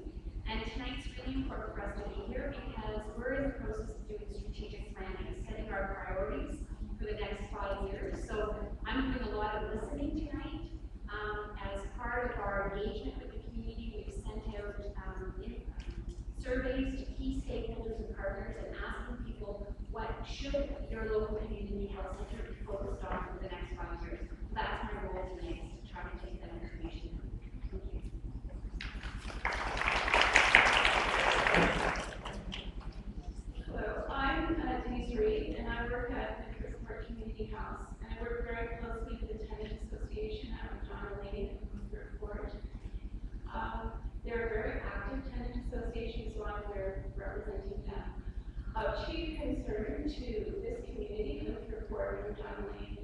And tonight's really important for us to be here because we're in the process of doing strategic planning, setting our priorities for the next 5 years. So I'm doing a lot of listening tonight. As part of our engagement with the community, we've sent out surveys to key stakeholders and partners and asking people what should your local community health center be focused on for the next 5 years. That's my role tonight, is to try to take that information. Thank you. Hello, I'm Denise Reed, and I work at the Councillor Mark Community House, and I work very closely with the Tenant Association out of John Lane and Mr. Ford. They're a very active tenant association, so I'm there representing them. Chief concern to this community, Mr. Ford and John Lane,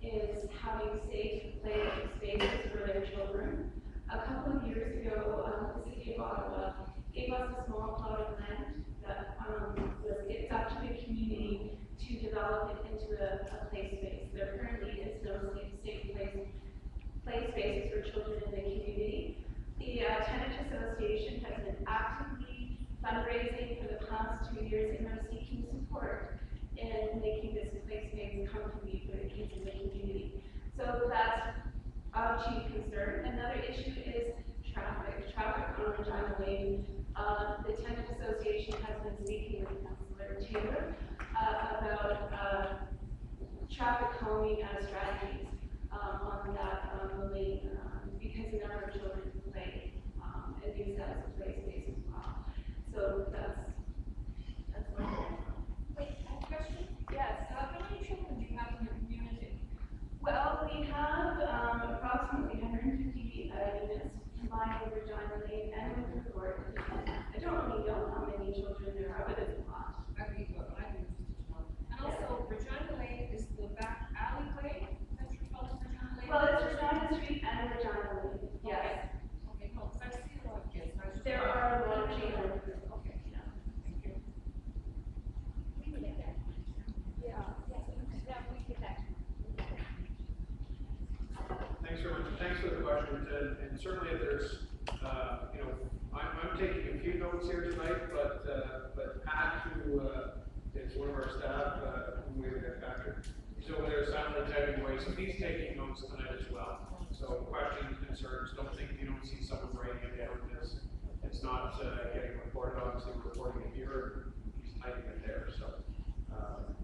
is having safe play spaces for their children. A couple of years ago, the city of Ottawa gave us a small plot of land that it's up to the community to develop it into a play space. There currently is no safe play spaces for children in the community. The Tenant Association has been actively fundraising for the past 2 years, and are seeking support in making this play space come to be for the kids in the community. So that's a chief concern. Another issue is traffic. Traffic on Regina Lane. The Tenant Association has been speaking with Councillor Taylor about traffic calming strategies on that lane because a number of children play and use that as a play space as well. So that's one thing. Wait, I have a question? Yes. How many children do you have in your community? Well, we have approximately 150 units combined with Regina Lane and with the Fort. I don't really know how many children there are, but it's a lot. Okay, good. I'm interested to know. And also, Regina Lane is the back alleyway that you're calling Regina Lane? Well, it's Regina Street and Regina Lane, yes. Okay, no, because I see a lot of kids. And I just There are a lot of children. Okay, Yeah. thank you. We can get that. Yeah. Yeah, we get that. Thanks very much. Thanks for the questions, and certainly there's, I'm taking a few notes here tonight, but Pat, who is one of our staff, who we have Patrick, he's over there silently typing away, so he's taking notes tonight as well. So questions, concerns, don't think you don't see someone writing it down, it's not getting recorded, obviously we're recording it here, he's typing it there, so.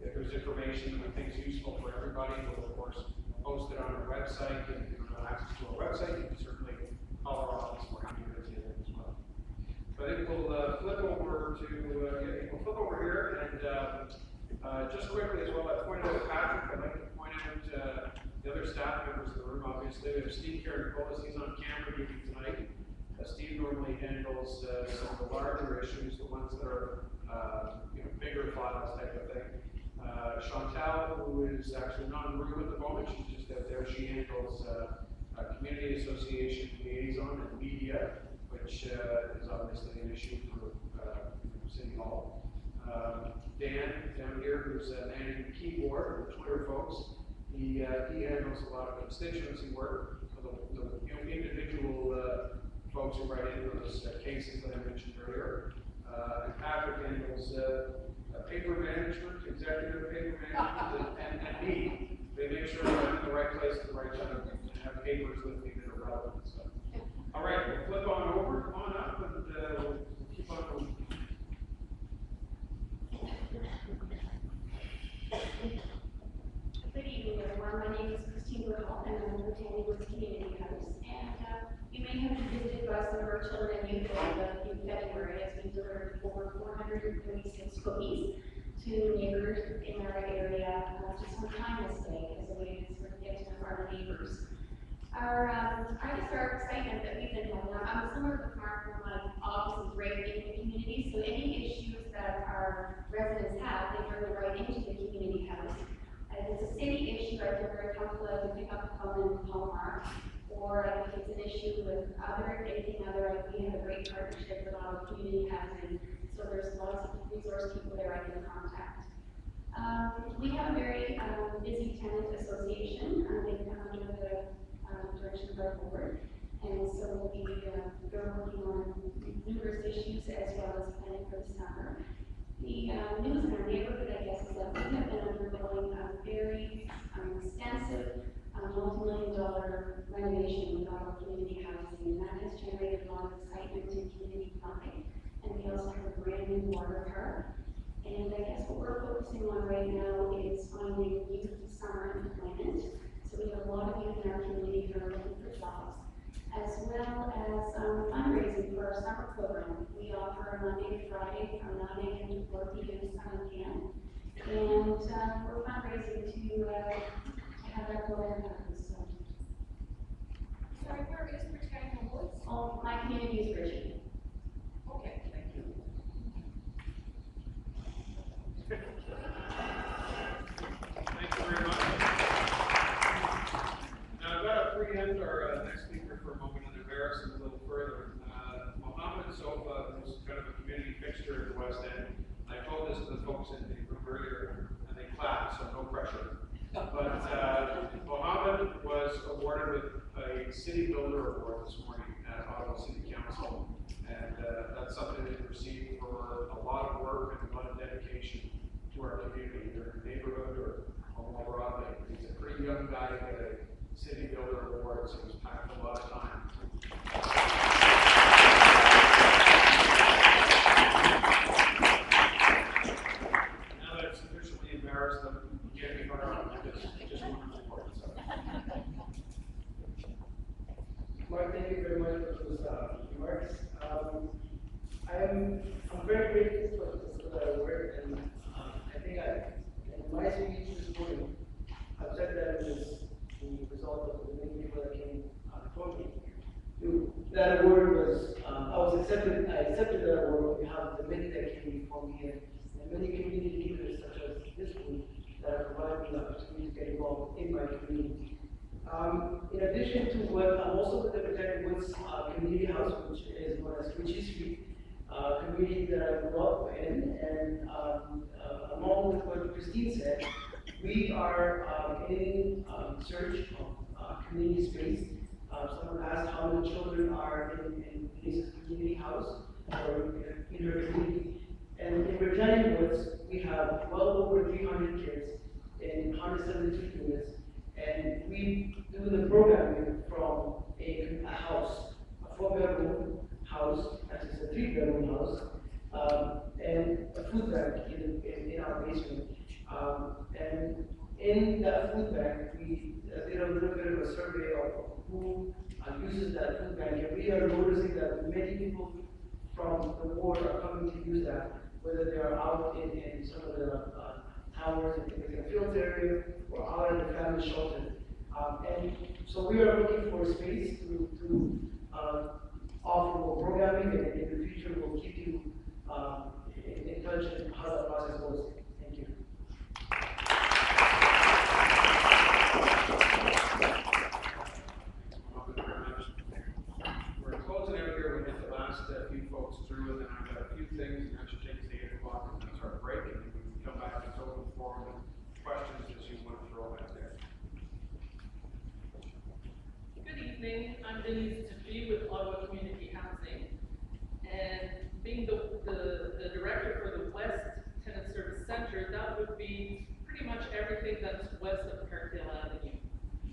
If there's information that we think is useful for everybody, we'll of course post it on our website, and if you don't have access to our website, you can certainly call think we'll flip over here and just quickly as well, I pointed out Patrick, I'd like to point out the other staff members in the room, obviously. We have Steve Kolbus, he's on camera duty tonight. Steve normally handles some of the larger issues, the ones that are bigger files type of thing. Chantal, who is actually not in the room at the moment, she's just out there. She handles community association liaison and media, which is obviously an issue for City Hall. Dan down here, who's managing the keyboard with Twitter folks, he handles a lot of constituency work for the individual folks who write into those cases that I mentioned earlier. And Patrick handles paper management, executive paper management, and me. They make sure we're in the right place at the right time and have papers with me that are relevant. So, all right, we'll flip on up, and we'll keep on moving. Good evening, everyone. My name is Christine Woodall, and I'm with Britannia Community House. And you may have been visited by some of our children and youth in February as we delivered over 436 cookies to neighbors in our area just on Kindness Day as a way to sort of get to know our neighbors. Our excitement that we've been having, I'm similar with Mark, where my office is right in the community, so any issues that our residents have, they bring it right into the community house. If it's a city issue, I feel very comfortable to pick up the phone and call Mark. Or if it's an issue with anything other, we have a great partnership with our community housing, so there's lots of resource people there I can contact. We have a very busy tenant association. They come under the direction of our board, and so they're working on numerous issues as well as planning for the summer. The news in our neighborhood, I guess, is that we have been undergoing a very extensive multi-million-dollar renovation with our community housing, and that has generated a lot of excitement in community public. And we also have a brand new water park. And I guess what we're focusing on right now is finding youth summer employment. So we have a lot of youth in our community who are looking for jobs, as well as fundraising for our summer program. We offer Monday to Friday from 9 a.m. to 4 p.m. summer camp. And we're fundraising to have that go in happens. So. Sorry, where is Britannia Woods? Oh, my community is Richmond. Okay, thank you. Thank you very much. Now I've got to preempt our next speaker for a moment and embarrass him a little further. Mohammed Sofa is kind of a community fixture at the West End. I told this to the folks in the room earlier, and they clapped, so no pressure. But Mohammed was awarded with a City Builder Award this morning at Ottawa City Council, and that's something that he received for a lot of work and a lot of dedication to our community, either in the neighborhood or more broadly. He's a pretty young guy to get a City Builder Award, so he's packed a lot of time. Now that I've sufficiently embarrassed them, you can't be hard on them because just want to support it. Mark, thank you very much for those remarks. I'm very grateful for the award, and I think in my speech this morning, I've said that it was the result of the many people that came before me. That award was, I accepted that award on behalf of the many that came before me, and many community leaders such as this group that have provided me the opportunity to get involved in my community. In addition to what, I'm also with the Britannia Woods Community House, which is known as Ritchie Street, community that I grew up in, and along with what Christine said, we are in search of community space. Someone asked how many children are in this community house or in her community. And in Britannia Woods, we have well over 300 kids in 172 units. And we do the programming from a house, a 4-bedroom house, that is a 3-bedroom house, and a food bank in our basement. And in that food bank, we did a little bit of a survey of who uses that food bank, and we are noticing that many people from the ward are coming to use that, whether they are out in some of the towers in the field area or out in the family shelter. And so we are looking for space to offer more programming, and in the future we'll keep you in touch on how that process goes. Thank you. We're closing out here. We get the last few folks through, and then I've got a few things, and that should take us to 8 o'clock, and that's our break, and then we can come back to open forum and questions that you want to throw out there. Good evening, I'm Denise Dupuis with Ottawa Community Housing, and being the director for the West Tenant Service Center, that would be pretty much everything that's west of Parkdale Avenue.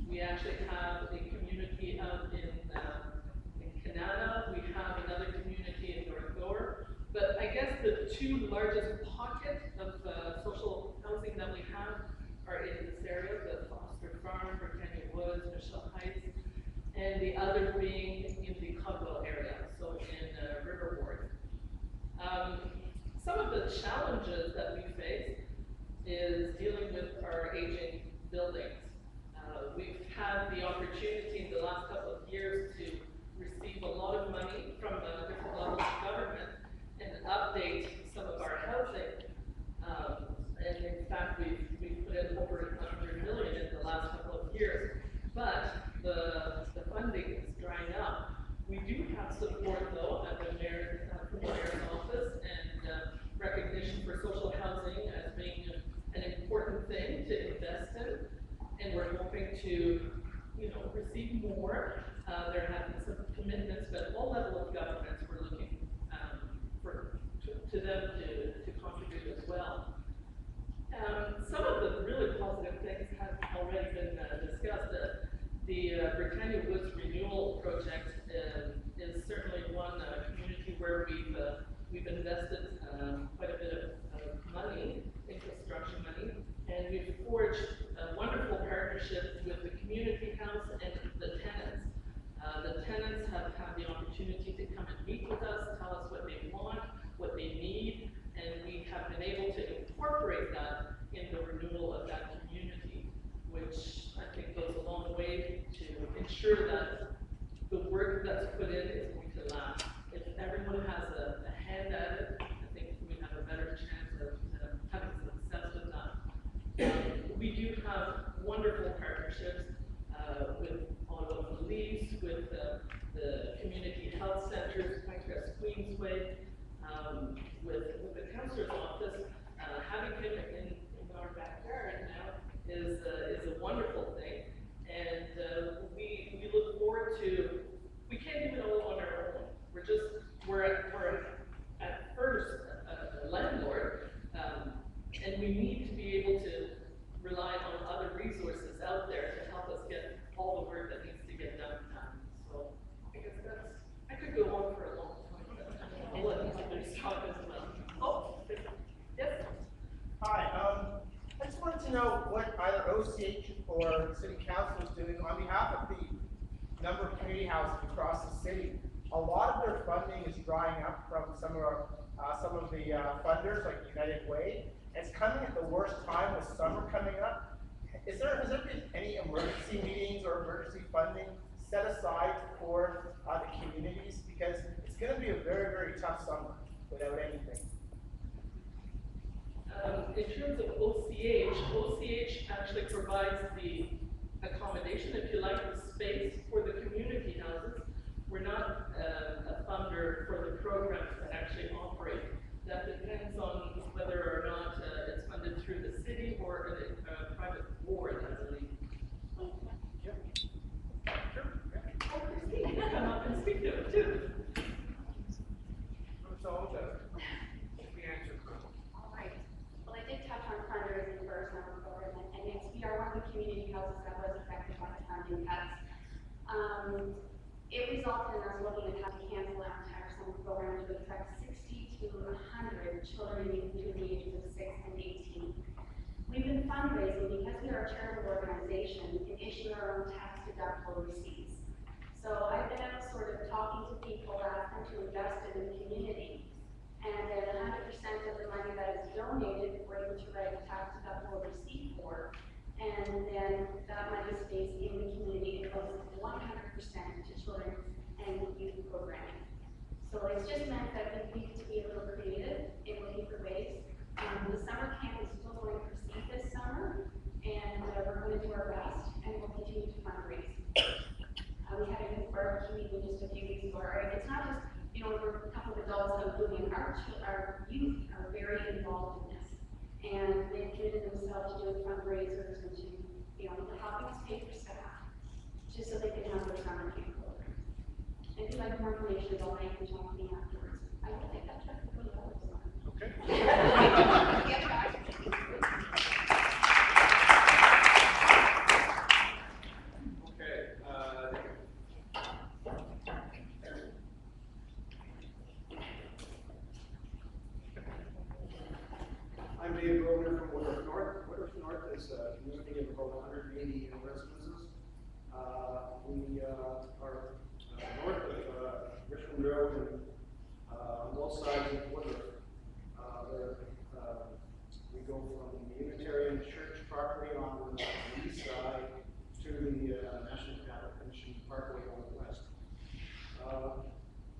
We actually have a community out in Canada, we have another community in North Door, but I guess the two largest pockets of social housing that we have are in this area, the Foster Farm, Britannia Woods, Michelle Heights, and the other being in the Caldwell area, so in River Ward. Some of the challenges that we face is dealing with our aging buildings. We've had the opportunity in the last couple of years to receive a lot of money from different levels of government and update some of our housing. And in fact, we've put in over 100 million in the last couple of years, but the funding is drying up. We do have support though at the mayor's office and recognition for social housing as being an important thing to invest in, and we're hoping to, receive more. There have been some commitments, but all level of governments we're looking to them to contribute as well. Some of the really positive things have already been discussed. The Britannia Woods Renewal Project is certainly one community where we've invested quite a bit of money, infrastructure money, and we've forged a wonderful partnership with the community house and the tenants. The tenants have had the opportunity to come and meet with us, tell us what they want, what they need, and we have been able to incorporate that in the renewal of that community, which I think goes a long way to ensure that the work that's put in is going to last. If everyone has a hand at it, I think we have a better chance of having success with that. We do have wonderful partnerships with Ottawa Police, with the community health centers, Pinecrest Queensway, with the councillor's office. Having him in our backyard now is a wonderful thing, and we look forward to. We can't do it all on our own. We're at first a landlord, and we need to be able to rely on other resources out there to help us get all the work that needs to get done. So I guess I could go on for a long time, but I'll let these others talk as well. Oh, yes. Hi, I just wanted to know what either OCH or City Council is doing on behalf of the number of community houses across the city. A lot of their funding is drying up from some of the funders, like United Way. It's coming at the worst time with summer coming up. Has there been any emergency meetings or emergency funding set aside for the communities? Because it's going to be a very, very tough summer without anything. In terms of OCH actually provides the accommodation, if you like, the space for the community houses. We're not a funder for the programs that actually operate. That depends on whether or not it's funded through the city or a private board, I believe. Sure. Oh, Christine, come up and speak to it too. So All right. Well, I did touch on fundraising first, and yes, we are one of the community houses that was affected by the funding cuts. It resulted in us looking at how to cancel our entire summer program to affect 60 to 100 children between the ages of 6 and 18. We've been fundraising because we are a charitable organization and issue our own tax deductible receipts. So I've been out sort of talking to people, asking to invest in the community. And then 100% of the money that is donated, we're able to write a tax deductible receipt for. And then that money stays in the community and goes 100% to children and youth programming. So it's just meant that we need to be a little creative in looking for ways. The summer camp is still going to proceed this summer, and we're going to do our best, and we'll continue to fundraise. We had a youth barbecue meeting just a few weeks ago. It's not just, we're a couple of adults out doing our youth are very involved in this. And they've committed themselves to doing fundraisers and to, helping us pay for staff, just so they can have their summer camp program. And if you'd like more information about that, you can talk to me afterwards. I will take that check for $20. Okay. I'm Dave Grosvenor from Woodruff North. Woodruff North is a community of about 180 residences. We are north of Richmond Road and on both sides of Woodruff. We go from the Unitarian Church property on the east side to the National Catholic Commission Parkway on the west.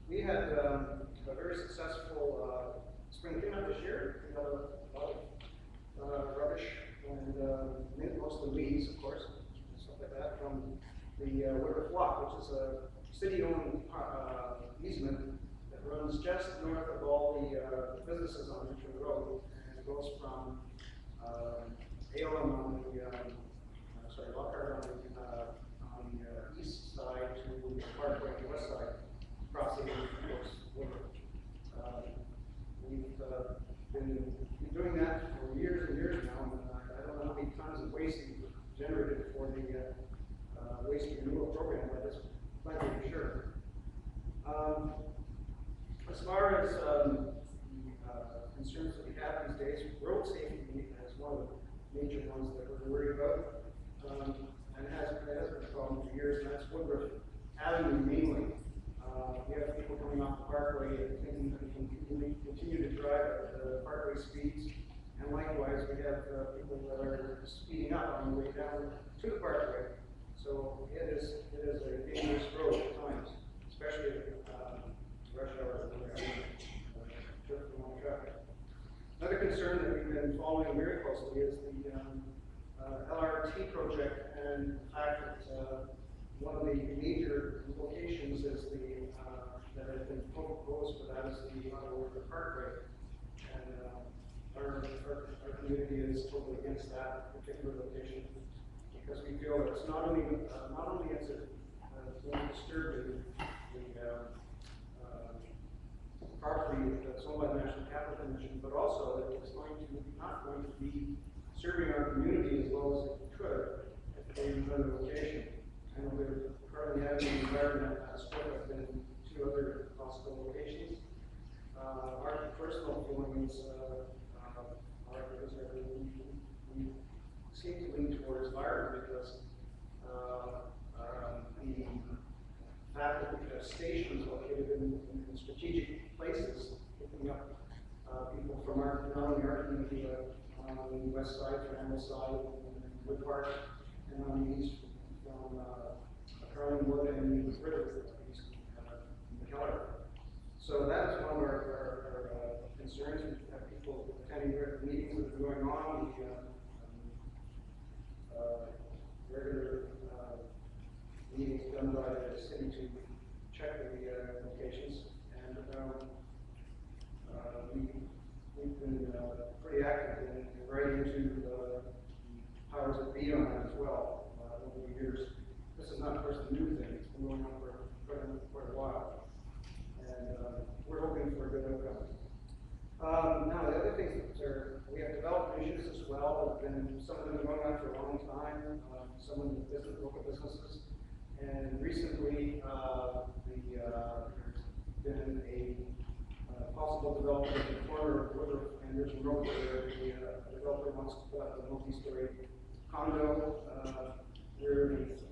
We had a very successful spring cleanup this year. We got a lot of rubbish and mostly weeds, of course, and stuff like that, from the Woodruff Walk, which is a city-owned easement that runs just north of all the businesses on Richmond Road, and it goes from Alum on the Lockhart on the east side to Parkway on the west side, crossing, of course, Woodruff. We've been doing that for years and years now, and I don't know how many tons of waste we've generated for the waste renewal program, but it's plenty for sure. As far as concerns that we have these days, road safety is one of the major ones that we're worried about, and has been a problem for years, and that's Woodruff Avenue mainly. We have people coming off the parkway thinking that we can continue to drive at the parkway speeds, and likewise we have people that are speeding up on the way down to the parkway. So it is a dangerous road at times, especially rush hours when we're having long traffic. Another concern that we've been following very closely is the LRT project, and the fact that one of the major locations is that has been proposed for that is the Ottawa Parkway, and our community is totally against that particular location because we feel that it's not only is it going to disturb the property that's owned by the National Capital Commission, but also that it's not going to be serving our community as well as it could if they use another location. And we're currently having an environment split up in two other possible locations. Our personal feelings are because we seem to lean towards Larder because the fact that we have stations located in strategic places, picking up people from not only our community, but on the west side, Fernando side, and Wood Park, and on the east from Carlingwood and River, east McKellar. So that is one of our concerns. We have people attending meetings that are going on. Regular meetings done by the city to check the locations, and we've been pretty active in writing to the powers that be on that as well over the years. This is not, of course, a new thing. It's been going on for quite a while, and we're hoping for a good outcome. Now, the other things that we have developed issues as well. Some of them have been going on for a long time. Some of them local businesses, and recently there's been a possible development at the corner of Woodruff and Richmond Road where the developer wants to put up a multi-story condo where it's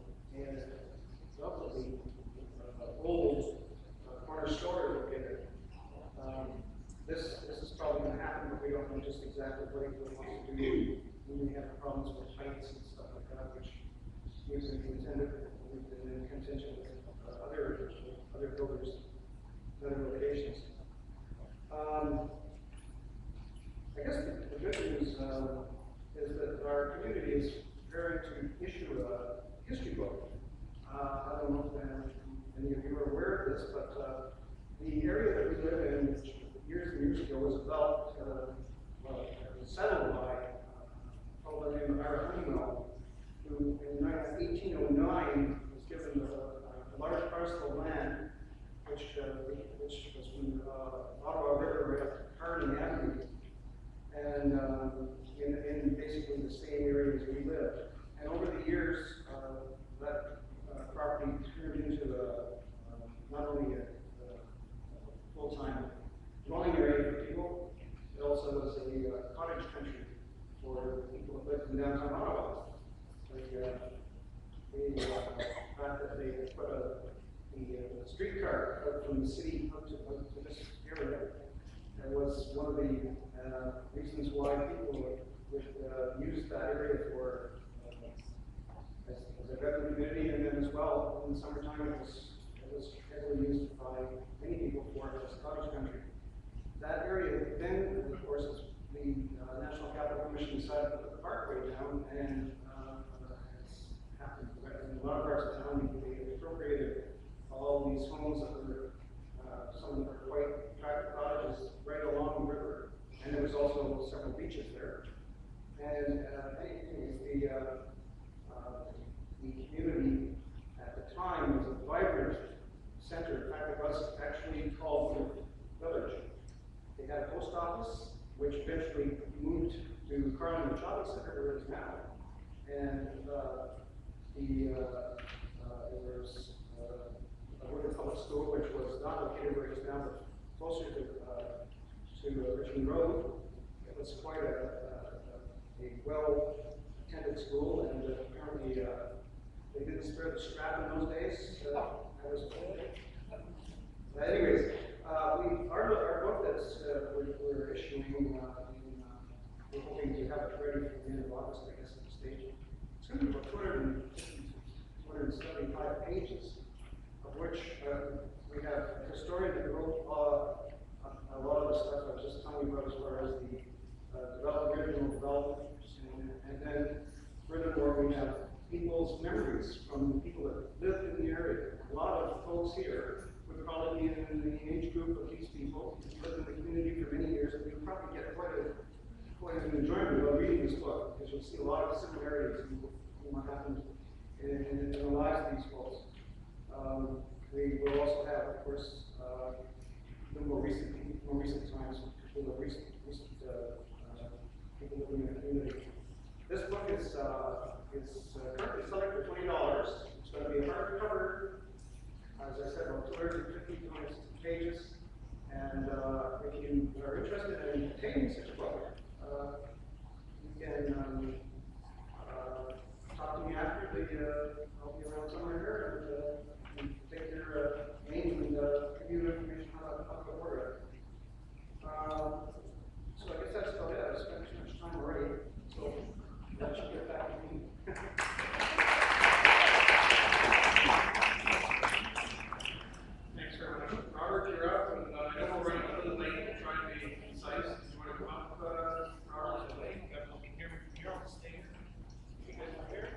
also the old corner store problems with heights and stuff like that, which usually contended, we've been in contention with other builders, other locations. I guess the good news is that our community is preparing to issue a history book. I don't know if any of you are aware of this, but the area that we live in, which years and years ago was developed, settled by a fellow by the name of Ira Honeywell, who in 1809 was given a large parcel of land, which was from Ottawa River right up to Harding Avenue, and in basically the same area as we live. And over the years, that property turned into not only a full-time dwelling area for people, it also was a cottage country for people that lived in downtown Ottawa. Like the fact that they put the streetcar out from the city out to this area, that was one of the reasons why people would use that area for as a veteran community, and then as well in the summertime it was heavily used by many people for as cottage country. That area then, of course, is the National Capital Commission decided to put the parkway down, and it's happened in a lot of parts of town. They appropriated all these homes that were some of them were quite attractive cottages right along the river, and there was also several beaches there. And anyways, the community at the time was a vibrant center. In fact, it was actually called the village. They had a post office, which eventually moved to Carlin Shopping Center, where it is now. And there was a Woodland Public School, which was not located where it is now, but closer to Richmond Road. It was quite a well-attended school, and apparently they didn't spare the scrap in those days. Anyways, our book that's we're issuing, we're hoping to have it ready for the end of August, I guess, at the stage. It's going to be about 275 pages, of which we have a historian that wrote a lot of the stuff I was just telling you about as far as the original development, and then furthermore we have people's memories from people that lived in the area. A lot of folks here would probably be in the age group of these people, lived in the community for many years, and you'll probably get quite an enjoyment about reading this book, because you'll see a lot of similarities in what happened in the lives of these folks. We will also have, of course, the more recent times, people living in the community. This book is currently selling for $20. It's going to be a hardcover, as I said, about 250 pages. And if you are interested in obtaining such a book, you can talk to me after. I'll be around somewhere here and take your name and give you information how to order it. So I guess that's about it. I've spent too much time already, so that should get back to me. Thanks very much. Robert, you're up, and I know we're running a little late to try and be concise. Do you want to come up, Robert? You're on stage. You guys are here?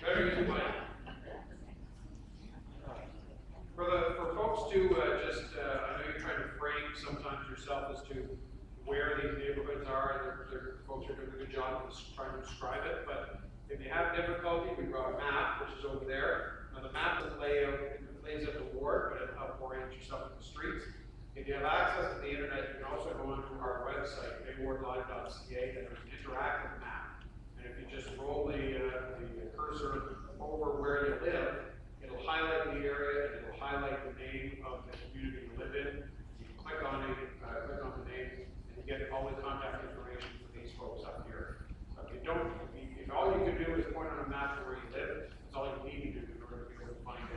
Better use the mic. For folks to I know you're trying to frame sometimes yourself as to where these neighborhoods are, and folks are doing a good job of trying to describe it, but if you have difficulty, we brought a map, which is over there. Now the map doesn't lays out the ward, but it'll help orient yourself in the streets. If you have access to the internet, you can also go onto our website, baywardlive.ca, and there's an interactive map. And if you just roll the cursor over where you live, it'll highlight the area, and it'll highlight the name of the community you live in. You can click on it, click on the name, and you get all the contact information for these folks up here. If all you can do is point on a map to where you live, that's all you need to do in order to be able to find out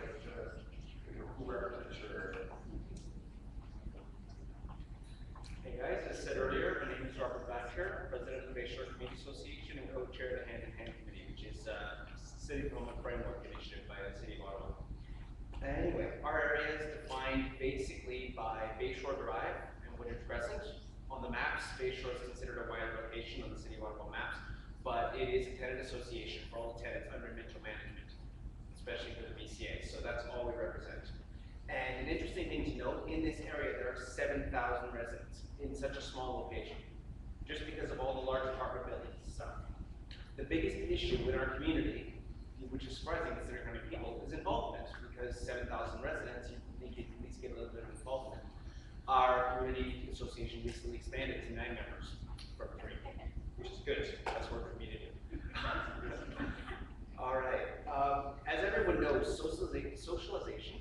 who represents your area. Hey guys, as said earlier, my name is Robert Batcher, anyway, our area is defined basically by Bayshore Drive and Woodard Crescent. On the maps, Bayshore is considered a wider location on the City of Ottawa maps, but it is a tenant association for all the tenants under Mitchell management, especially for the BCA, so that's all we represent. And an interesting thing to note, in this area there are 7,000 residents in such a small location, just because of all the large apartment buildings and stuff. The biggest issue in our community, which is surprising considering how many people, is involvement, because 7,000 residents, you think you can at least get a little bit of involvement. Our community association recently expanded to 9 members from 3, which is good. That's work for me to do. All right. As everyone knows, socialization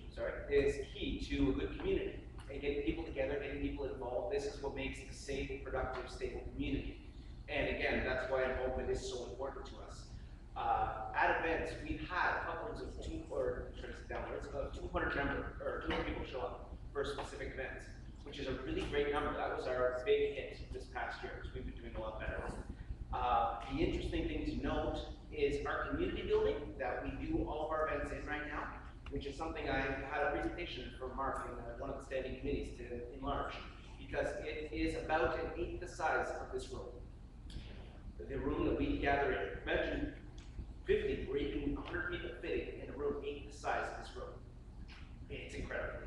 is key to a good community. And getting people together, getting people involved, this is what makes a safe, productive, stable community. And again, that's why involvement is so important to us. At events, we've had upwards of 200 people show up for specific events, which is a really great number. That was our big hit this past year, because we've been doing a lot better. The interesting thing to note is our community building that we do all of our events in right now, which is something I had a presentation from Mark in one of the standing committees to enlarge, because it is about 1/8 the size of this room. The room that we gather in. Imagine 50 or even 100 people fitting in a room 1/8 the size of this room. It's incredible.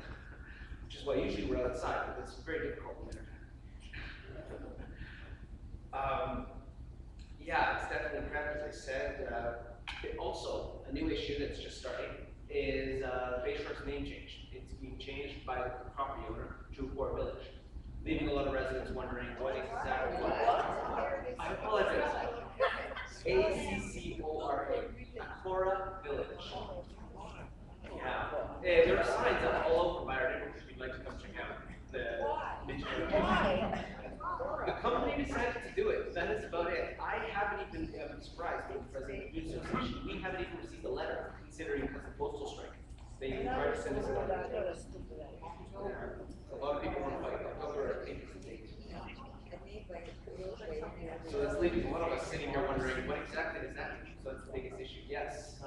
Which is why usually we're outside, but it's very difficult in winter time. Yeah, it's definitely crap, as I said. Also, a new issue that's just starting is Bayshore's name change. It's being changed by the property owner to Accora Village, leaving a lot of residents wondering what exactly I apologize. ACCORA, Accora Village. Yeah, there are signs up all over by our neighborhood if you'd like to come check out the company decided to do it. That is about it. I haven't even been surprised being president of the youth association. We haven't even received a letter, considering because of the postal strike. They tried to send us a letter. A lot of people want to fight over a paper date. So it's leaving a lot of us sitting here wondering what exactly does that mean? So that's the biggest issue. Yes.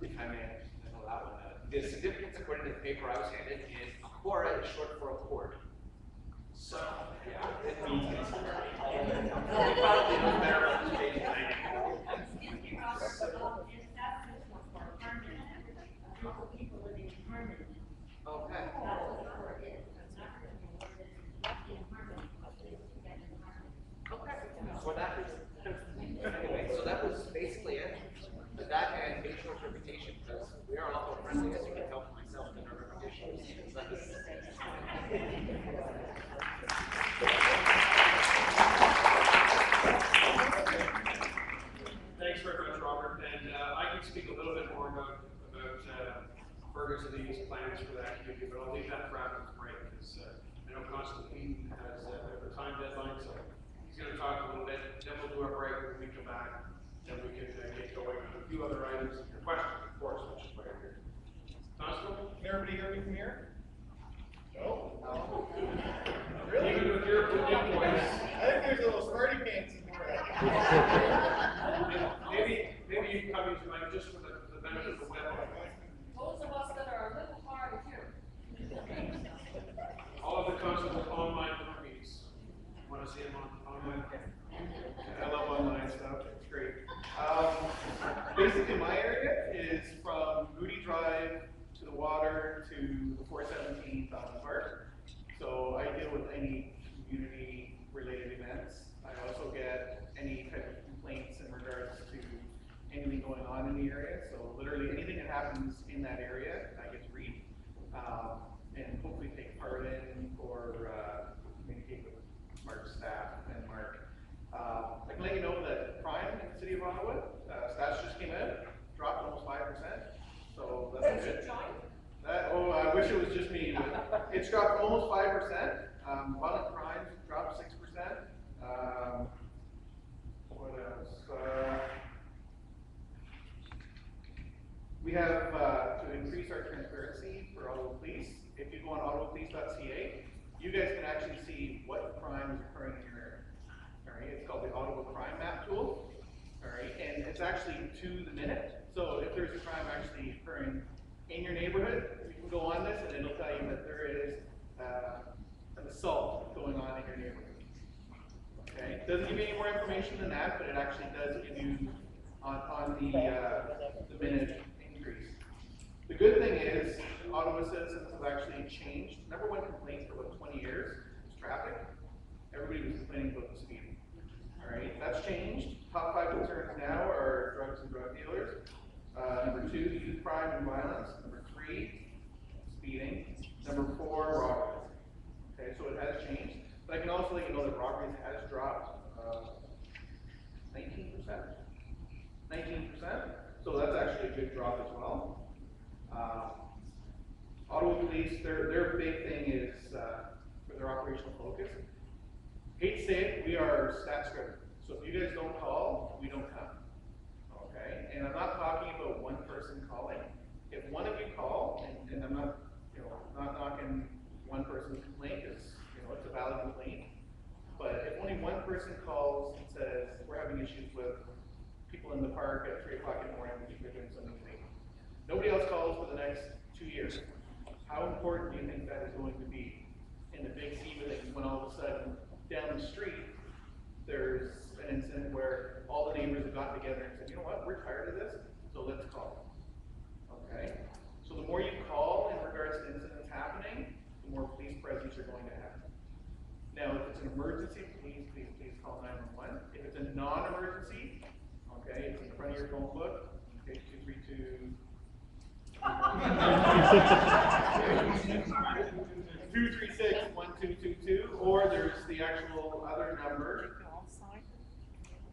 If I may, I know that one. The significance, according to the paper I was handed, is Accora is short for accord. So, yeah, it means it's you probably know better about this page than I do. Okay. So that is, anyway, so that was basically it. That and Bayshore's reputation, because we are a lot more friendly, as you can tell from myself, than our reputation. Thanks very much, Robert. And I can speak a little bit more about Fergus and these plans for that community, but I'll leave that for after the break, because I know Councillor Peden has a time deadline, so he's going to talk a little bit. Then we'll do our break when we come back. Then we can get going on a few other items. Your questions, of course, which is why I'm here. Constable? Can everybody hear me from here? No? No. Really? Even with your deep voice. I think there's a little smarty pants in there. maybe you can come into like just for the benefit of the web. Those of us that are a little hard of hearing. All of the constables online meetings. Want to see them online? I love online stuff. It's great. Basically, my area is from Moody Drive to the water to the 417 Fountain Park. So I deal with any community-related events. I also get any type of complaints in regards to anything going on in the area. So literally anything that happens in that area, I get to read and hopefully take part in or communicate with Mark's staff and Mark. I can let you know that crime in the city of Ottawa, stats just came out, dropped almost 5%. So that's good. Oh, I wish it was just me. But it's dropped almost 5%. Violent crimes dropped 6%. What else? We have to increase our transparency for Ottawa Police. If you go on ottawapolice.ca, you guys can actually see what crime is occurring in your area. All right, it's called the Ottawa Crime Map tool. it's actually to the minute. So if there's a crime actually occurring in your neighborhood, you can go on this and it'll tell you that there is an assault going on in your neighborhood. Okay, it doesn't give you any more information than that, but it actually does give you on the minute increase. The good thing is, Ottawa citizens have actually changed. Number one complaint for about 20 years is traffic. Everybody was complaining about the speed. All right, that's changed. Top 5 concerns now are drugs and drug dealers. Number 2, youth crime and violence. Number 3, speeding. Number 4, robberies. Okay, so it has changed. But I can also let you know that robberies has dropped 19%. 19%. So that's actually a good drop as well. Ottawa Police, their big thing is for their operational focus. Hate to say it, we are stats driven. So if you guys don't call, we don't come. Okay? And I'm not talking about one person calling. If one of you call, and I'm not, not knocking one person's complaint, because it's a valid complaint. But if only one person calls and says, we're having issues with people in the park at 3 o'clock in the morning because they're doing something late. Nobody else calls for the next 2 years. How important do you think that is going to be in the big scheme of things when all of a sudden down the street there's an incident where all the neighbors have gotten together and said, you know what, we're tired of this, so let's call. Okay? So the more you call in regards to incidents happening, the more police presence you're going to have. Now, if it's an emergency, please call 911. If it's a non-emergency, okay, it's in front of your phone book, page 232. 236-1222, or there's the actual other number.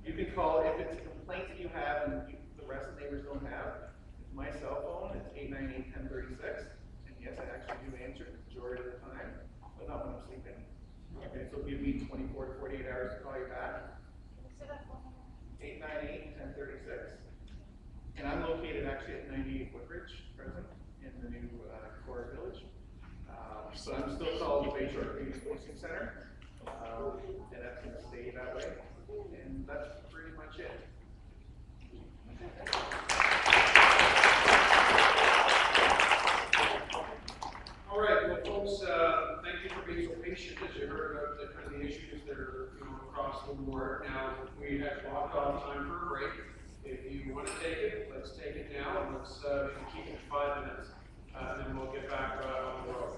You can call if it's a complaint that you have and the rest of the neighbors don't have. It's my cell phone, it's 898-1036, and yes, I actually do answer the majority of the time, but not when I'm sleeping. Okay, so give me 24 to 48 hours to call you back. 898-1036. And I'm located actually at 98 Woodbridge, present in the new core village. So I'm still called the Bayshore Community Policing Center, and that's going to stay that way. And that's pretty much it. All right, well, folks, thank you for being so patient as you heard about the kind of the issues that are across the board. Now, we have blocked off time for a break. If you want to take it, let's take it now, and let's keep it to 5 minutes, and then we'll get back on the road.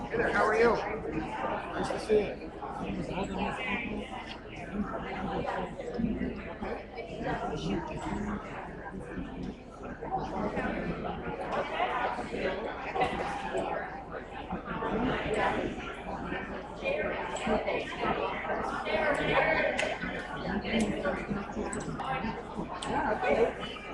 Hey there, how are you? Nice to see you. Okay.